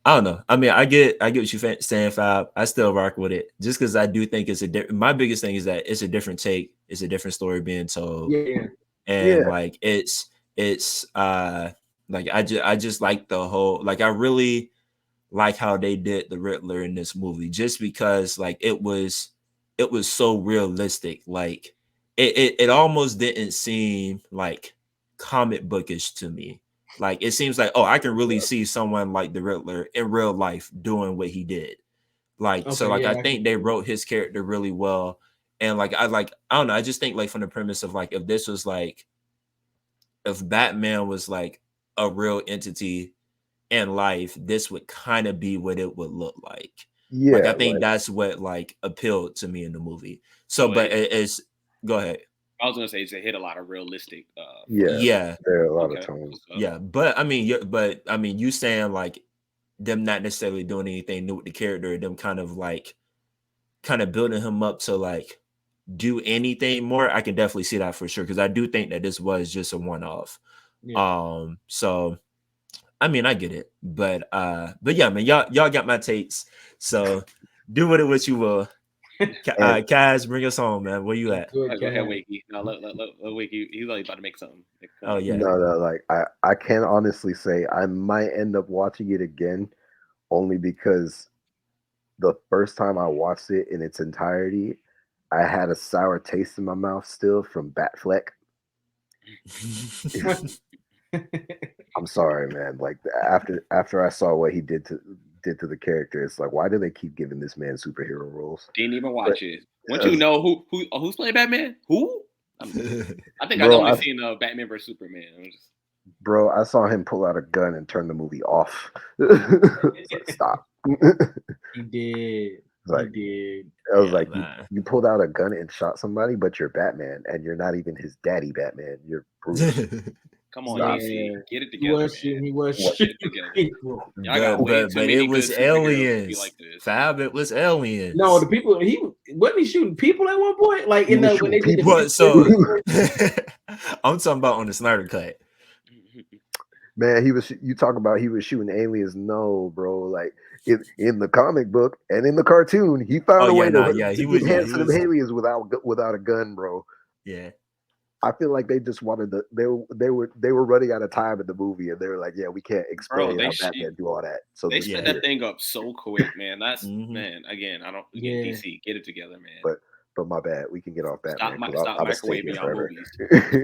I don't know. I mean, I get what you're saying, Fab. I still rock with it just because I do think it's my biggest thing is that it's a different take. It's a different story being told. yeah, And Yeah. like it's like I just like the whole, like I really like how they did the Riddler in this movie just because like it was so realistic. Like it almost didn't seem like comic bookish to me. Like it seems like, oh, I can really see someone like the Riddler in real life doing what he did. Like so okay, like I yeah, I think can they see wrote his character really well. And like I don't know, I just think like from the premise of like if this was like if Batman was like a real entity in life, this would kind of be what it would look like. Like I Yeah, think like that's what like appealed to me in the movie. So, So but it's go ahead. I was gonna say it hit a lot of realistic yeah, feels. Yeah, there are a lot of Okay. tones. yeah. But I mean, you saying like them not necessarily doing anything new with the character, them kind of building him up to like do anything more. I can definitely see that for sure because I do think that this was just a one off. yeah. So I mean, I get it, but yeah, man, y'all got my takes. So do with it what you will. And Kaz, bring us home, man. Where you at? Good Go ahead, cat. Wakey. No, let Wakey. He's only about to make something. Make a Oh point. yeah. no, like I can honestly say I might end up watching it again only because the first time I watched it in its entirety, I had a sour taste in my mouth still from Batfleck. I'm sorry, man. Like after I saw what he did to the character, it's like why do they keep giving this man superhero roles? Didn't even But watch it. Once you know who's playing Batman, who? I think I've bro, only seen Batman versus Superman. I saw him pull out a gun and turn the movie off. It's like, stop. He did. Like He did. I was Yeah, like, man. you pulled out a gun and shot somebody, but you're Batman, and you're not even his daddy Batman. You're Bruce. Come on, Stop. DC, Yeah. get it He together, was man. shooting. He was What? Get it shooting together. people. Y'all got but way too but many it was good superheroes to be aliens. like this. Fab, it was aliens. No, the people he wasn't he shooting people at one point. Like He in was the when they shooting did the people. What? So video. I'm talking about on the Snyder cut. Man, you talk about he was shooting aliens. No, bro. Like in the comic book and in the cartoon, he Oh found a yeah, way nah, to, yeah, to he get was, yeah, hands he to them was, aliens without a gun, bro. yeah. I feel like they just wanted to. They were running out of time in the movie, and they were like, "Yeah, we can't Bro, explain how Batman do all that." So they just sped Yeah. that thing up so quick, man. That's Mhm. man. Again, Yeah. DC, get it together, man. but my bad. We can get off Batman because Stop I'm gonna stay microwaving here y'all forever. movies.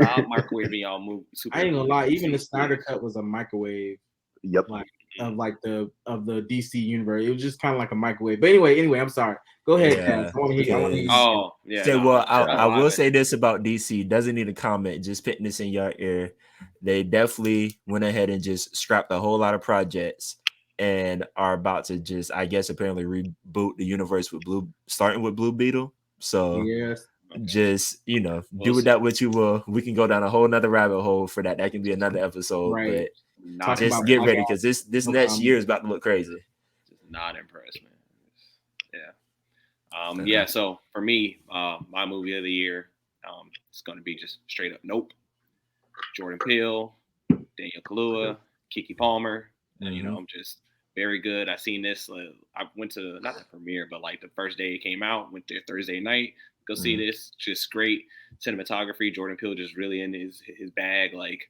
Stop microwaving y'all I ain't gonna lie. movies. Even the Snyder cut was a microwave. Yep. Like of the DC universe. It was just kind of like a microwave. But anyway, I'm sorry. Go ahead, Yeah, Cass. I want to hear. I want to hear. because Oh yeah, say, no, well, no. I will say this about DC. Doesn't need a comment. Just putting this in your ear. They definitely went ahead and just scrapped a whole lot of projects and are about to just, I guess, apparently reboot the universe with starting with Blue Beetle. So Yes. Okay. just do We'll with see. that what you will. We can go down a whole nother rabbit hole for that. That can be another episode. Right. But Not Talking just about get impressed. black ready because this no next comment. year is about to look crazy. Just not impressed, man. Yeah. Uh-huh. So for me, my movie of the year, it's gonna be just straight up Nope. Jordan Peele, Daniel Kaluuya, Kiki Palmer, and Mhm. I'm just very good. I seen this. I went to not the premiere, but like the first day it came out. Went there Thursday night. Go see Mhm. this. Just great cinematography. Jordan Peele just really in his bag. Like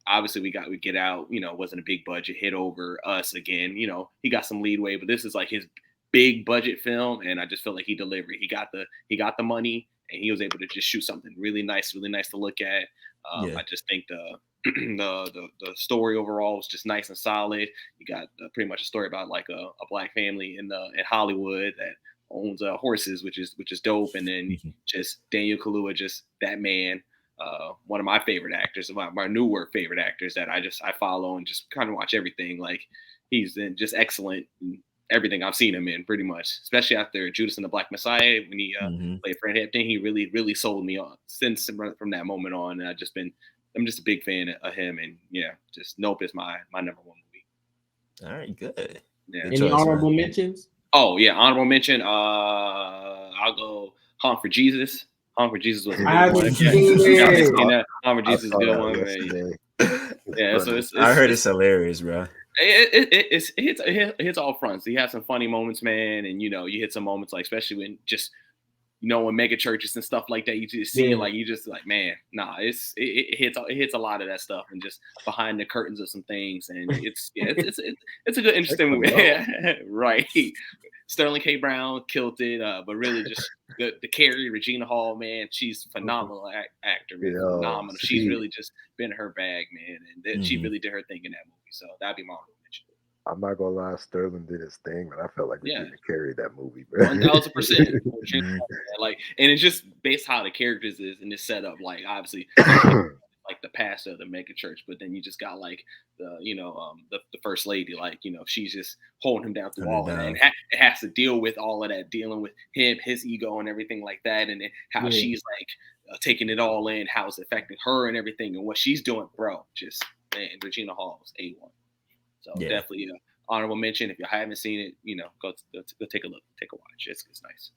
obviously we Get Out. Wasn't a big budget hit over Us again. He got some leadway, but this is like his big budget film, and I just feel like he delivered. He got the money, and he was able to just shoot something really nice to look at. Yeah. I just think the story overall was just nice and solid. You got pretty much a story about like a black family in Hollywood that owns horses, which is dope. And then Mhm. just Daniel Kaluuya, just that man, one of my favorite actors, my newer favorite actors that I follow and just kind of watch everything. Like he's just excellent in everything I've seen him in, pretty much. Especially after Judas and the Black Messiah when he Mhm. played Fred Hampton, he really sold me on since from that moment on. And I'm just a big fan of him, and yeah, just Nope is my number one movie. All right, good. Yeah. Good Any choice, man. honorable mentions? Oh yeah, honorable mention. I'll go Hunt for Jesus. Hunt for Jesus was a I good haven't one. If seen y'all haven't it. seen that, Hunt for I Jesus is a saw good that one. Man. yesterday. It's Yeah, so funny. I heard it's hilarious, bro. it hits all fronts. You have some funny moments, man, and you hit some moments like especially when just in mega churches and stuff like that, you just seeing Yeah. like you just like, man, nah, it hits a lot of that stuff and just behind the curtains of some things, and it's a good interesting movie. Right. Sterling K. Brown killed it, but really just the Carrie Regina Hall, man, she's phenomenal actor, man, phenomenal. She's really just been her bag, man, and she Mhm. really did her thing in that movie. So that'd be my honorable mention. I'm not gonna lie, Sterling did his thing, and I felt like Yeah. Regina carried that movie, bro. 1000%. Mhm. Like, and it's just based how the characters is and it's set up. Like, obviously, like the pastor of the mega church, but then you just got like the first lady, like she's just holding him down through Turn it all of that, down. and it has to deal with all of that, dealing with him, his ego, and everything like that, and then how Yeah. she's like taking it all in, how it's affecting her and everything, and what she's doing, bro. Just man, Regina Hall is A1. So Yeah. definitely honorable mention. If you haven't seen it, go take a look, take a watch. It's nice.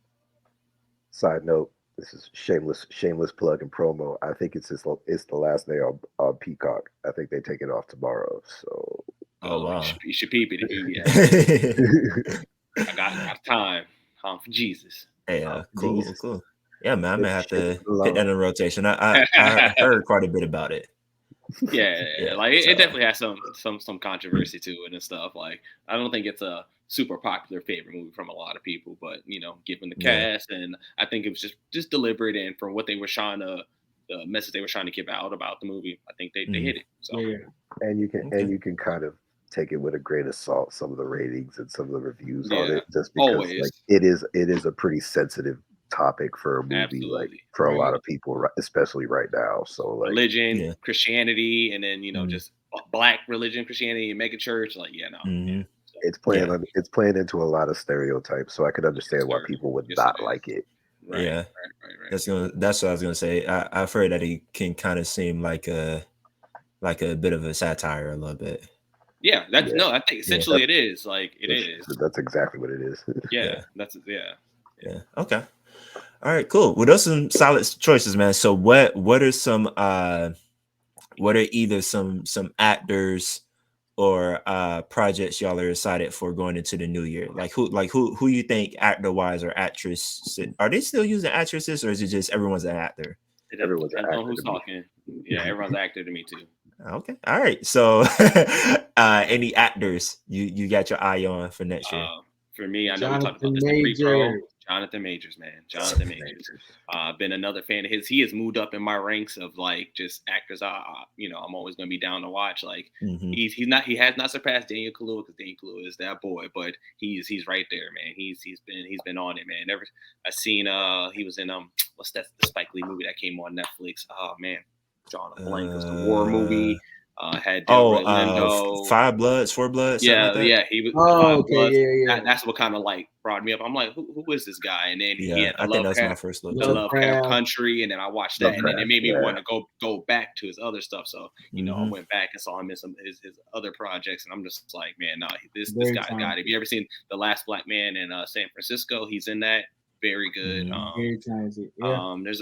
Side note: this is shameless plug and promo. I think it's the last day on Peacock. I think they take it off tomorrow. So Oh You wow. should peep it if you. I got time. Time for Jesus. Hey, cool, Jesus. cool. Yeah, man, I may have to Shit hit that alone. in rotation. I heard quite a bit about it. Yeah, Yeah, like it so definitely has some controversy to it and stuff. Like I don't think it's a super popular favorite movie from a lot of people, but given the yeah. cast, and I think it was just deliberate, and from what they were the message they were trying to give out about the movie, I think they Mhm. hit it. So Yeah. And you Okay. can kind of take it with a grain of salt, some of the ratings and some of the reviews on yeah, it, just because always, like it is a pretty sensitive topic for a movie, like absolutely. for a Right. lot of people, especially right now. So like, Religion, Yeah. Christianity, and then Mhm. just black religion, Christianity, and mega church. Like yeah, no, yeah. Mhm. So, Yeah. it's playing into a lot of stereotypes. So I could yes, understand why sir. people would Yes, it not is. like it. Right, Yeah. right. That's what I was gonna say. I've heard that it can kind of seem like a bit of a satire a little bit. Yeah, that's Yeah. no. I think essentially it is like it is. That's exactly what it is. Yeah, Yeah. that's Yeah. Okay. All right. Cool. Well, those are some solid choices, man. So what are some what are either some actors or projects y'all are excited for going into the new year? Like who you think actor wise or actress are they still using actresses or is it just everyone's an actor? It Everyone's an depends on actor who's to me. talking. Yeah, everyone's actor to me too. Okay. All right. So any actors you got your eye on for next year? For me, I know we talked about Jonathan this in pre-pro. Major. Jonathan Majors, man. Jonathan Majors. Been another fan of his. He has moved up in my ranks of like just actors. I'm always gonna be down to watch. Like Mhm. he has not surpassed Daniel Kaluuya because Daniel Kaluuya is that boy, but he's right there, man. He's been on it, man. I seen he was in what's that the Spike Lee movie that came on Netflix? Oh man, drawing a blank. It was the war movie. Had Oh, Delroy Lindo. Five Bloods, Four Bloods, something like Yeah, that. yeah, he was Oh, Five okay, Bloods. yeah, yeah. That's what kind of like brought me up. I'm like, who is this guy? And then he Yeah, had I think that's my first look the too. Lovecraft. Country, and then I watched that, and then it Lovecraft, made me yeah. want to go back to his other stuff. So I Hmm. went back and saw him in some his other projects, and I'm just like, man, no, this Very guy's got it. Have talented. you ever seen The Last Black Man in San Francisco? He's in that. Very good. Hmm. Very talented. Yeah. There's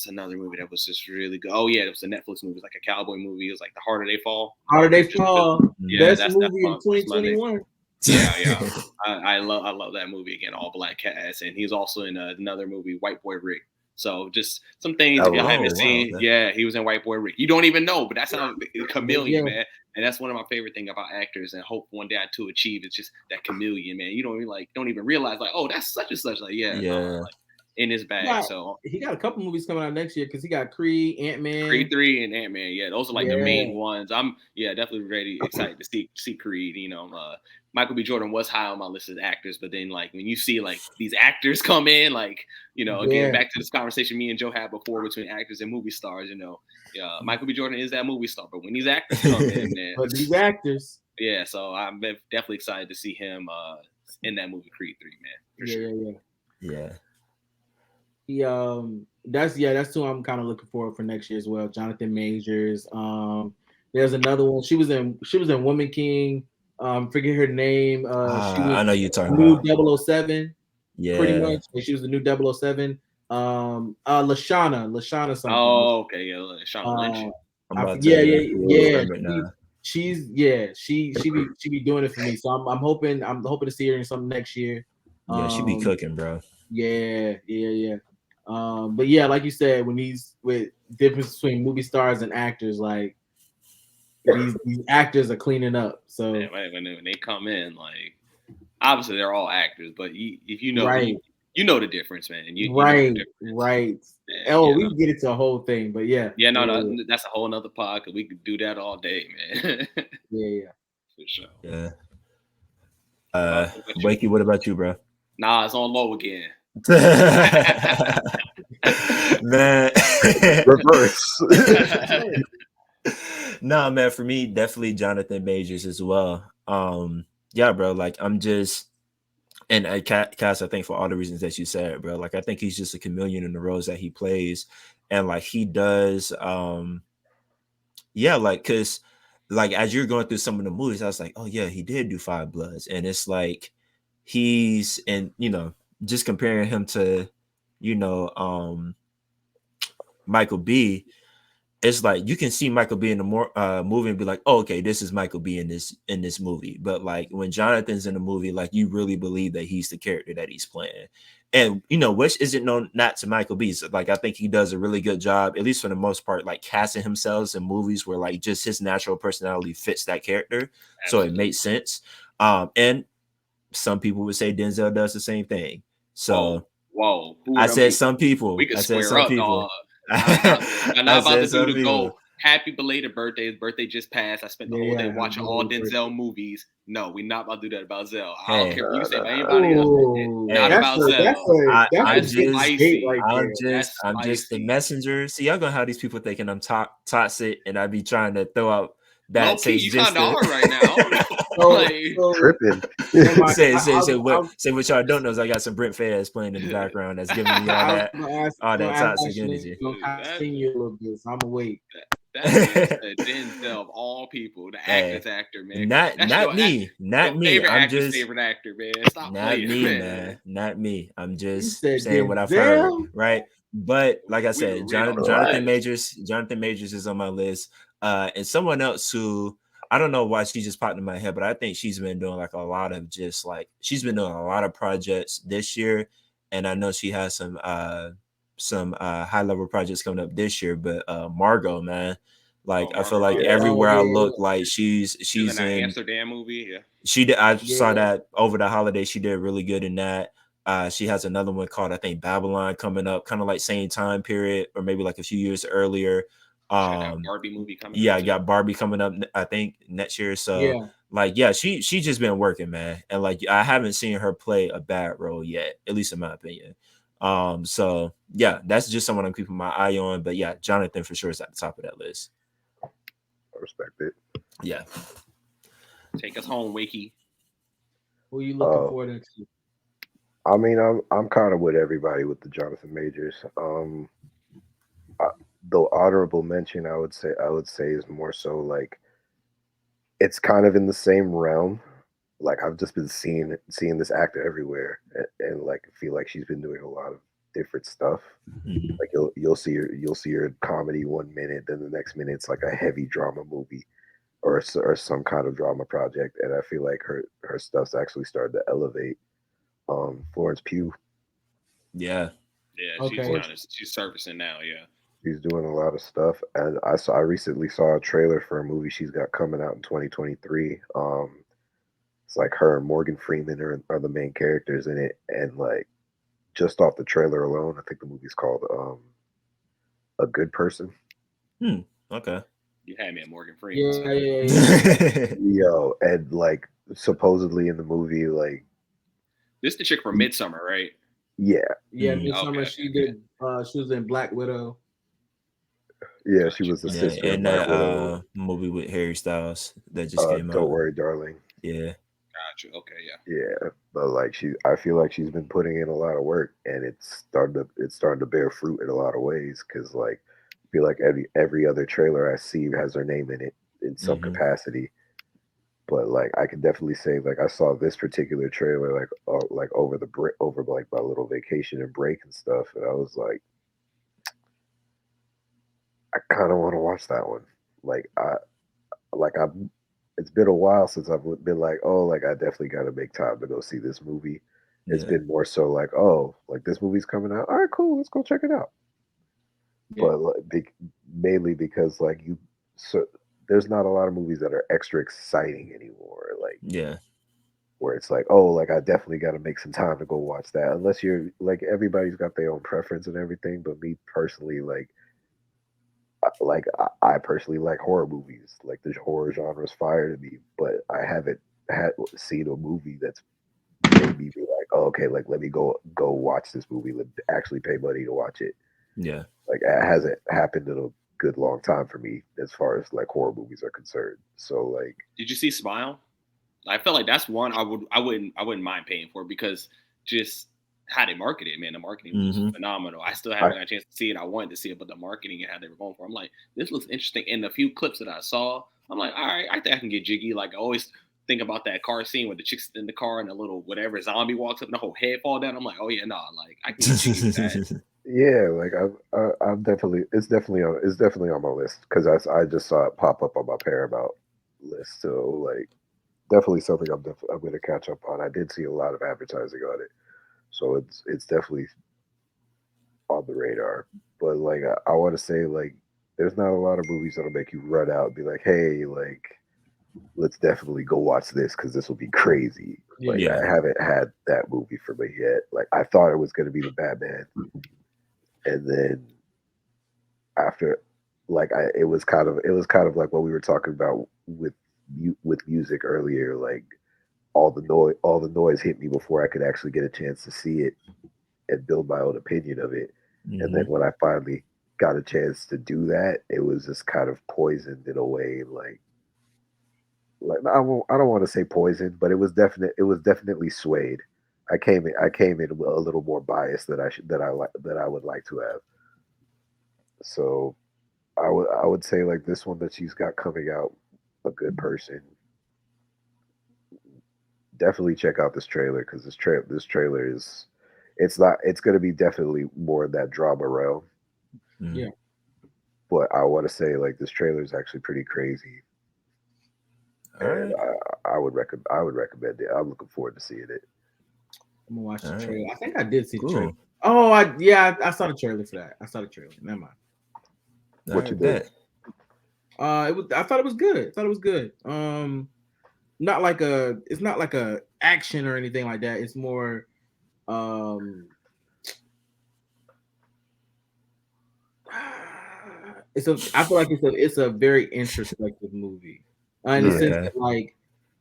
another movie that was just really good. Oh yeah, it was a Netflix movie. It was like a cowboy movie. It was like The Harder They Fall. How did they fall? Yeah, Best movie of that's my name. 2021. Yeah. I love that movie again. All black cast, and he's also in another movie, White Boy Rick. So just some things if y'all haven't seen. okay. Yeah, he was in White Boy Rick. You don't even know, but that's how chameleon, Yeah. man. And that's one of my favorite things about actors, and hope one day I to achieve. It's just that chameleon, man. You don't even realize like, oh, that's such and such. Like, no, Yeah. like in his bag. Yeah. So He got a couple movies coming out next year because he got Creed, Ant-Man. Creed 3 and Ant-Man, yeah, those are like the Yeah. main ones. I'm definitely ready, excited to see Creed. Michael B. Jordan was high on my list as actors, but then like when you see like these actors come in, like again back to this conversation me and Joe had before between actors and movie stars. Michael B. Jordan is that movie star, but when these actors come in, man, But these actors. yeah, so I'm definitely excited to see him in that movie Creed 3, man, for sure. Yeah. That's who I'm kind of looking forward for next year as well. Jonathan Majors. There's another one. She was in Woman King. Forget her name. She was I know you're talking new about 007. Yeah. Pretty much. She was the new 007. Lashana something. Oh, okay, yeah, Lashana Lynch. I'm about yeah. remember it now. She be doing it for me. So I'm hoping to see her in something next year. Yeah, she be cooking, bro. Yeah. But yeah, like you said, when with difference between movie stars and actors, like these actors are cleaning up. So yeah, when they come in, like obviously they're all actors, but if you know, right. you know the difference, man. Right. Yeah, we can get into a whole thing, but yeah. Yeah, no, that's a whole nother pod because we could do that all day, man. yeah. For sure. Yeah. Wakey, what about you, bro? Nah, it's on low again. Man. Reverse. Nah, man, for me, definitely Jonathan Majors as well. Yeah, bro, like I'm just and Cass, I think for all the reasons that you said, bro, like I think he's just a chameleon in the roles that he plays, and like he does, yeah, like because like as you're going through some of the movies, I was like, oh yeah, he did do Five Bloods, and it's like he's and just comparing him to Michael B. It's like you can see Michael B in the movie and be like, oh, okay, this is Michael B in this movie. But like when Jonathan's in the movie, like you really believe that he's the character that he's playing. And which isn't known not to Michael B. So, like I think he does a really good job, at least for the most part, like casting himself in movies where like just his natural personality fits that character. Absolutely. So it makes sense. And some people would say Denzel does the same thing. So whoa. I said some people. We could I said square up, people. dog. I'm not about to do the go. Happy belated birthday. His birthday just passed. I spent the whole day watching all Denzel movies. No, we're not about to do that about Zell. I don't care what you say about anybody else. Not about Zell. I'm just the messenger. See, y'all gonna have these people thinking I'm toxic, and I be trying to throw out bad taste. You kind of are right now. Tripping. Say what y'all don't know is I got some Brent Fayez playing in the background that's giving me all that toxic energy. You a little bit, so I'm gonna wait. That's Denzel of all people, the actor, man. Not me. I'm just favorite actor, man. Stop not playing, me, man. Not me. I'm just saying what I've heard, right? But like I said, Jonathan Majors is on my list. And someone else who I don't know why she just popped in my head, but I think she's been doing like a lot of projects this year, and I know she has some high level projects coming up this year. But Margot, man, like I feel like everywhere I look, like she's in an Amsterdam movie. Yeah, she did. I saw that over the holiday. She did really good in that. She has another one called I think Babylon coming up, kind of like same time period, or maybe like a few years earlier. Barbie movie coming up. I got Barbie coming up I think next year. So she just been working, man. And like I haven't seen her play a bad role yet, at least in my opinion. So yeah, that's just someone I'm keeping my eye on. But yeah, Jonathan for sure is at the top of that list. I respect it. Yeah. Take us home, Wakey. Who are you looking Uh, forward to? I mean, I'm kind of with everybody with the Jonathan Majors. I, the honorable mention I would say is more so like it's kind of in the same realm. Like I've just been seeing this actor everywhere, and like feel like she's been doing a lot of different stuff. Mhm. Like you'll see her in comedy 1 minute, then the next minute it's like a heavy drama movie or some kind of drama project, and I feel like her stuff's actually started to elevate. Florence Pugh, Yeah. Yeah, she's Okay. kind of she's surfacing now. Yeah. she's doing a lot of stuff, and I recently saw a trailer for a movie she's got coming out in 2023. It's like her and Morgan Freeman are the main characters in it, and like just off the trailer alone, I think the movie's called A Good Person. Hmm. Okay. You had me at Morgan Freeman, Yeah, son. yeah, yeah. Yo, and like supposedly in the movie, like This the chick from Midsummer, right? yeah, Yeah, Mhm. Okay, Midsummer. okay, She okay. did. She was in Black Widow. yeah, she Gotcha. was the Yeah, sister in and Black that Widow. movie with Harry Styles that just came Don't out. worry, darling. Yeah. Gotcha. Okay, yeah. Yeah, but like I feel like she's been putting in a lot of work, and it's starting to bear fruit in a lot of ways. Because like, I feel like every other trailer I see has her name in it in some Hmm. capacity. But like, I can definitely say like I saw this particular trailer like over the break, over like my little vacation and break and stuff, and I was I kind of want to watch that one. Like I it's been a while since I've been like, oh, like I definitely got to make time to go see this movie. It's Yeah. been more so like, oh, like this movie's coming out. All right, cool, let's go check it out. Yeah, But like, mainly because like so there's not a lot of movies that are extra exciting anymore. Like Yeah. where it's like, oh, like I definitely got to make some time to go watch that. Unless you're like everybody's got their own preference and everything. But me personally, I personally like horror movies. Like the horror genre is fire to me, but I haven't had seen a movie that's made me be like, oh, okay, like let me go watch this movie. Let actually pay money to watch it. Yeah. Like it hasn't happened in a good long time for me as far as like horror movies are concerned. So like, Did you see Smile? I felt like that's one I wouldn't mind paying for because just how they marketed it, man. The marketing was Hmm. phenomenal. I still I haven't got a chance to see it. I wanted to see it, but the marketing and how they were going for it, I'm like, this looks interesting. And the few clips that I saw, I'm like, all right, I think I can get jiggy. Like I always think about that car scene where the chick's in the car and a little whatever zombie walks up and the whole head fall down. I'm like, oh yeah, nah, like I can get jiggy with that. yeah, like I've definitely it's definitely on my list because I just saw it pop up on my Paramount list. So like definitely something I'm going to catch up on. I did see a lot of advertising on it, so it's definitely on the radar. But like I want to say like there's not a lot of movies that'll make you run out and be like, hey, like let's definitely go watch this because this will be crazy. yeah. Like Yeah. I haven't had that movie for me yet. Like I thought it was going to be the Batman, and then after like it was kind of like what we were talking about with music earlier. Like all the noise hit me before I could actually get a chance to see it and build my own opinion of it. And then Hmm. when I finally got a chance to do that, it was just kind of poisoned in a way. Like I don't want to say poisoned, but it was definitely swayed. I came in a little more biased that I would like to have. So I would say like this one that she's got coming out, A Good Person. Definitely check out this trailer because this trailer is it's going to be definitely more in that drama realm. Hmm. Yeah. But I want to say like this trailer is actually pretty crazy, All and right. I would recommend it. I'm looking forward to seeing it. I'm gonna watch All the right. trailer. I think I did see the trailer. Cool. Oh, I saw the trailer for that. I saw the trailer. Never mind. All What you right. think? Bet. It was. I thought it was good. I thought it was good. Not like a. It's not like a action or anything like that. It's more. Um, it's a. I feel like it's a very introspective movie, in the Yeah, sense Okay. that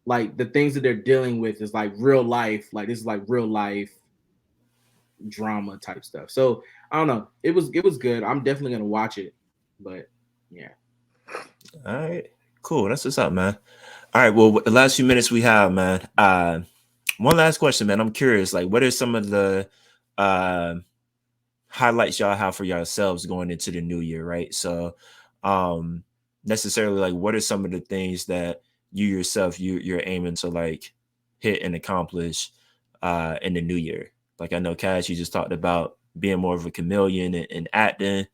like the things that they're dealing with is like real life. Like this is like real life drama type stuff. So I don't know. It was good. I'm definitely gonna watch it. But yeah. All right. Cool. That's what's up, man. All right. Well, the last few minutes we have, man. One last question, man. I'm curious. Like, what are some of the uh highlights y'all have for yourselves going into the new year, right? So, um, necessarily, like, what are some of the things that you yourself you're aiming to like hit and accomplish in the new year? Like, I know Cash, you just talked about being more of a chameleon and acting.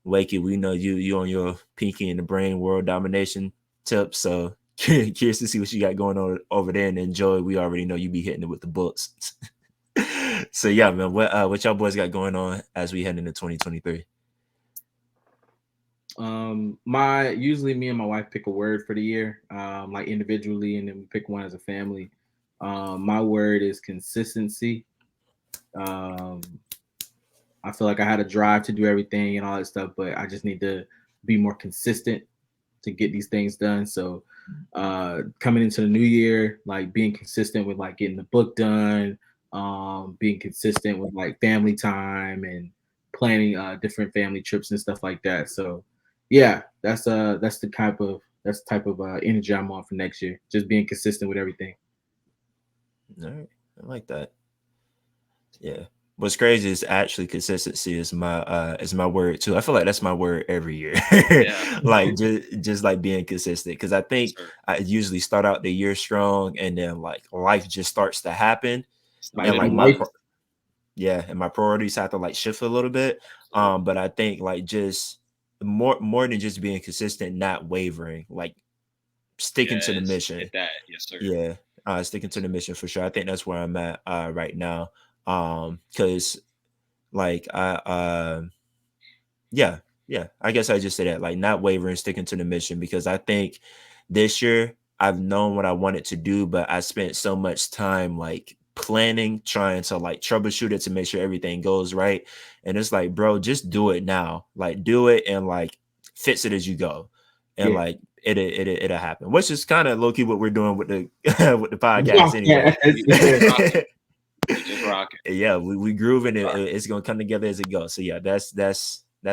Wakey, we know you on your Pinky and the Brain world domination tip. So curious to see what you got going on over there. And enjoy. We already know you be hitting it with the books. So yeah, man, what y'all boys got going on as we head into 2023? My usually me and my wife pick a word for the year, like individually, and then we pick one as a family. My word is consistency. Um, I feel like I had a drive to do everything and all that stuff, but I just need to be more consistent to get these things done. So coming into the new year, like being consistent with like getting the book done, being consistent with like family time and planning different family trips and stuff like that. So yeah, that's the type of energy I'm on for next year. Just being consistent with everything. All right, I like that. Yeah. What's crazy is actually consistency is my word too. I feel like that's my word every year. Yeah, Like just like being consistent. Cause I think sir. I usually start out the year strong and then like life just starts to happen. Start And Life be like hitting life. these. and my priorities have to like shift a little bit. Absolutely. But I think like just more than just being consistent, not wavering, like sticking to the Yes, hit mission. that. Yes, sir. Yeah, sticking to Yes, the mission for sure. I think that's where I'm at right now. Because like yeah, yeah. I guess I just say that, like not wavering, sticking to the mission, because I think this year I've known what I wanted to do, but I spent so much time like planning, trying to like troubleshoot it to make sure everything goes right. And it's like, bro, just do it now. Like do it and like fix it as you go. And Yeah. like it'll happen. Which is kind of low key what we're doing with the with the podcast anyway. Yeah. we rocking. We just rocking. Yeah, we grooving it. Rock. It's gonna come together as it goes. So yeah, that's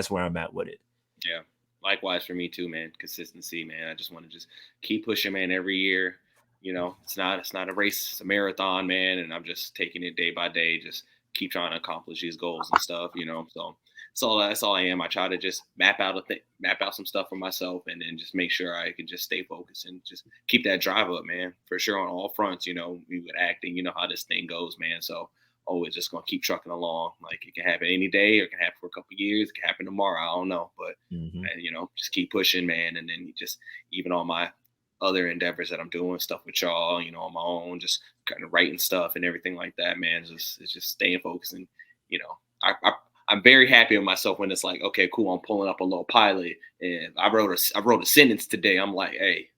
where I'm at with it. Yeah. Likewise for me too, man. Consistency, man. I just want to just keep pushing, man. Every year, it's not a race, it's a marathon, man. And I'm just taking it day by day. Just keep trying to accomplish these goals and stuff. So that's all I am. I try to just map out some stuff for myself, and then just make sure I can just stay focused and just keep that drive up, man. For sure on all fronts. We would acting. You know how this thing goes, man. So always just gonna keep trucking along. Like it can happen any day, or it can happen for a couple years. It can happen tomorrow. I don't know, but Hmm. and just keep pushing, man. And then just even on my other endeavors that I'm doing, stuff with y'all, on my own, just kind of writing stuff and everything like that, man. It's just staying focused. And you know, I'm very happy with myself when it's like, okay, cool, I'm pulling up a little pilot, and I wrote a sentence today. I'm like, hey,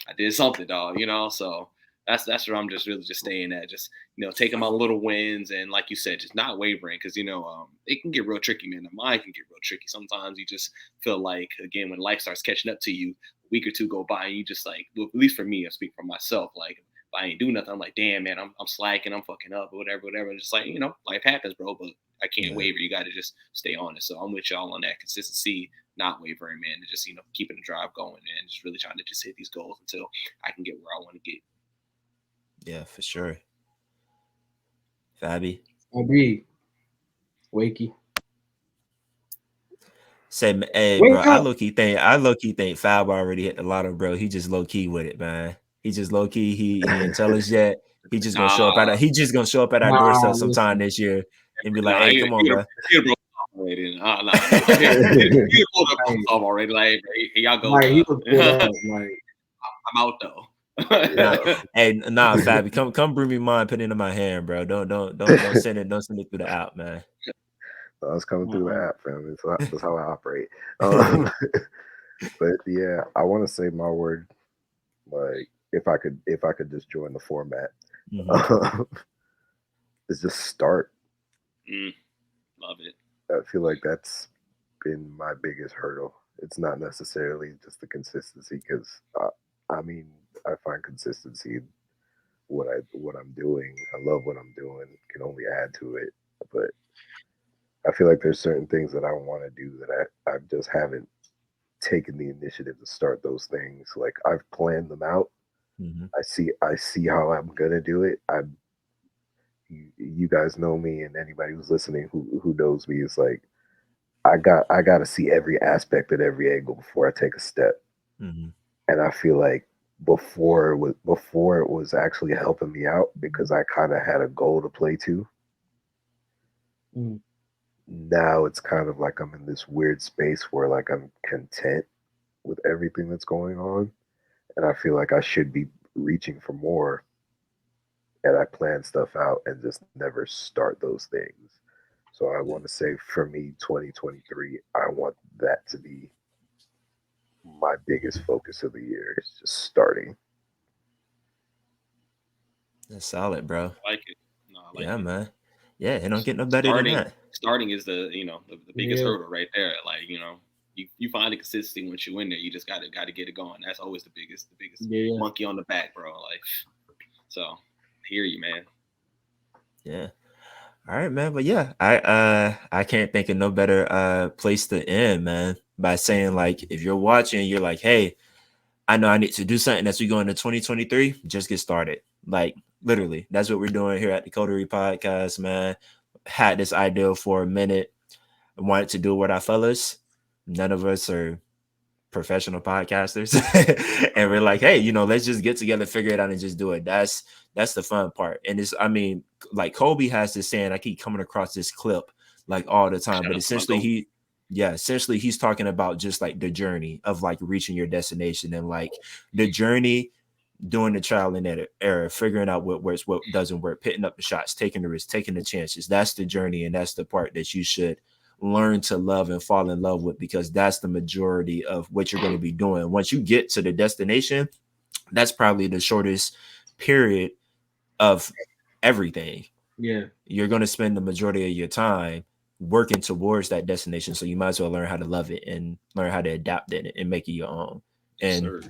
I did something, dog. So that's where I'm just really just staying at, just taking my little wins, and like you said, just not wavering, because it can get real tricky, man. The mind can get real tricky. Sometimes you just feel like, again, when life starts catching up to you, a week or two go by, and you just like, well, at least for me, I speak for myself, like if I ain't do nothing, I'm like, damn, man, I'm slacking, I'm fucking up, or whatever. Just like, life happens, bro, but I can't Yeah. waver. You got to just stay honest. So I'm with y'all on that consistency, not wavering, man, and just keeping the drive going, man. Just really trying to just hit these goals until I can get where I want to get. Yeah, for sure. Fabi. Agreed. Wakey. Say, hey, bro, Wake up. I low key think Fab already hit the lotto, bro. He just low key with it, man. He just low key. He ain't tell us yet. Nah, He just gonna show up at our Nah, doorstep sometime listen. this year and be like, nah, "Hey, come on, bro." he'd broke off already. Nah, he'd pulled up Like, off already. Like, hey, here y'all go, like he bro. was pulled up. Like, I'm out though. Nah, Yeah, hey, nah, Fabi, come bring me mine. Put it in my hand, bro. Don't send it through the app, man. I was coming through the uh-uh. app, family. So that's how I operate. Um, but yeah, I want to say my word. Like, if I could just join the format, Hmm. is just start. Mm, love it. I feel like that's been my biggest hurdle. It's not necessarily just the consistency, because I mean, I find consistency in what I'm doing. I love what I'm doing. Can only add to it, but I feel like there's certain things that I want to do that I just haven't taken the initiative to start those things. Like I've planned them out. Mhm. I see how I'm gonna do it. You guys know me, and anybody who's listening who knows me is like I got to see every aspect at every angle before I take a step. Mhm. And I feel like before it was actually helping me out because I kind of had a goal to play to. Mm. Now it's kind of like I'm in this weird space where like I'm content with everything that's going on, and I feel like I should be reaching for more, and I plan stuff out and just never start those things. So I want to say for me 2023, I want that to be my biggest focus of the year. Is just starting. That's solid, bro. I like it. No, I like Yeah, it. man. Yeah, it don't get no better than Starting that. starting is the biggest Yeah. hurdle right there. Like, you find the consistency once you in there. You just gotta get it going. That's always the biggest Yeah. monkey on the back, bro. Like, so I hear you, man. Yeah. All right, man. But yeah, I can't think of no better place to end, man, by saying like if you're watching, you're like, hey, I know I need to do something as we go into 2023. Just get started. Like literally, that's what we're doing here at the Coterie podcast, man. Had this idea for a minute. I wanted to do it with our fellas. None of us are professional podcasters. And we're like, hey, let's just get together, figure it out, and just do it. That's the fun part. And it's, I mean, like Kobe has this saying, I keep coming across this clip like all the time, Shout but out to my essentially goat. essentially he's talking about just like the journey of like reaching your destination and like the journey doing the trial and error, figuring out what works, what doesn't work, pitting up the shots, taking the risks, taking the chances. That's the journey, and that's the part that you should learn to love and fall in love with, because that's the majority of what you're going to be doing. Once you get to the destination, that's probably the shortest period of everything. Yeah. You're going to spend the majority of your time working towards that destination. So you might as well learn how to love it and learn how to adapt it and make it your own. Yes, And sir.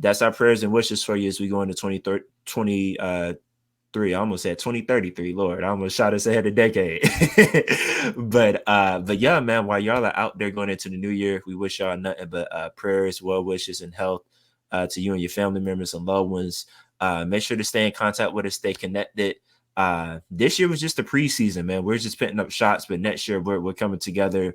that's our prayers and wishes for you as we go into 2023. I almost said 2033. Lord, I almost shot us ahead a decade. But yeah, man, while y'all are out there going into the new year, we wish y'all nothing but prayers, well wishes, and health to you and your family members and loved ones. Make sure to stay in contact with us, stay connected. This year was just a preseason, man. We're just putting up shots, but next year we're coming together,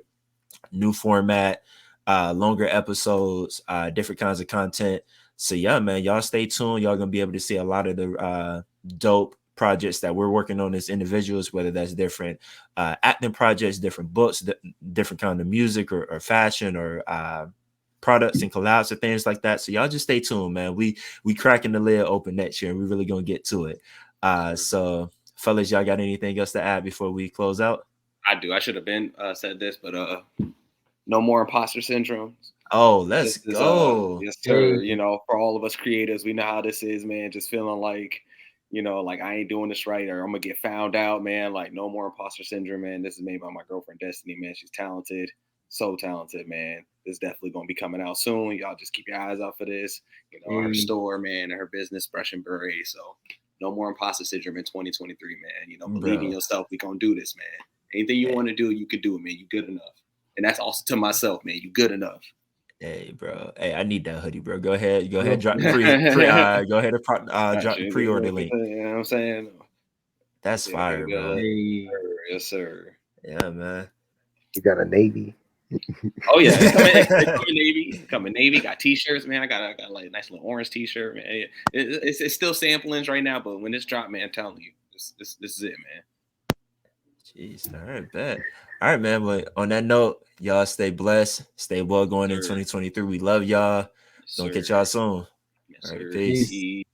new format, longer episodes, different kinds of content. So yeah, man, y'all stay tuned. Y'all gonna be able to see a lot of the dope projects that we're working on as individuals, whether that's different acting projects, different books, different kind of music or fashion or products and collabs or things like that. So y'all just stay tuned, man. We cracking the lid open next year and we really gonna get to it. So fellas, y'all got anything else to add before we close out? I do. I should have been said this, but no more imposter syndrome. Oh, let's This is go. yes, Hey. sir. For all of us creators, we know how this is, man. Just feeling like, like I ain't doing this right, or I'm gonna get found out, man. Like no more imposter syndrome, man. This is made by my girlfriend Destiny, man. She's talented, so talented, man. This is definitely gonna be coming out soon. Y'all just keep your eyes out for this. Her Hey. store, man, and her business, Brush and Beret. So no more imposter syndrome in 2023, man. Believe in Bro. yourself. We gonna do this, man. Anything you want to do, you could do it, man. You good enough. And that's also to myself, man. You good enough. Hey, bro. Hey, I need that hoodie, bro. Go ahead. Go ahead. Well, Drop the go ahead and Got drop the you. pre-order link. You know what I'm saying? That's Yeah, fire, bro. hey. yes, sir. Yeah, man. You got a navy. Oh yeah, it's coming Navy. Coming Navy. Got T-shirts, man. I got like a nice little orange T-shirt, man. It's still samplings right now, but when this drop, man, I'm telling you, this is it, man. Jeez. All right, bet. All right, man. But on that note, y'all stay blessed. Stay well going in Sir. 2023. We love y'all. Yes, Gonna sir. catch y'all soon. Yes, All right, sir. peace. Peace. Peace.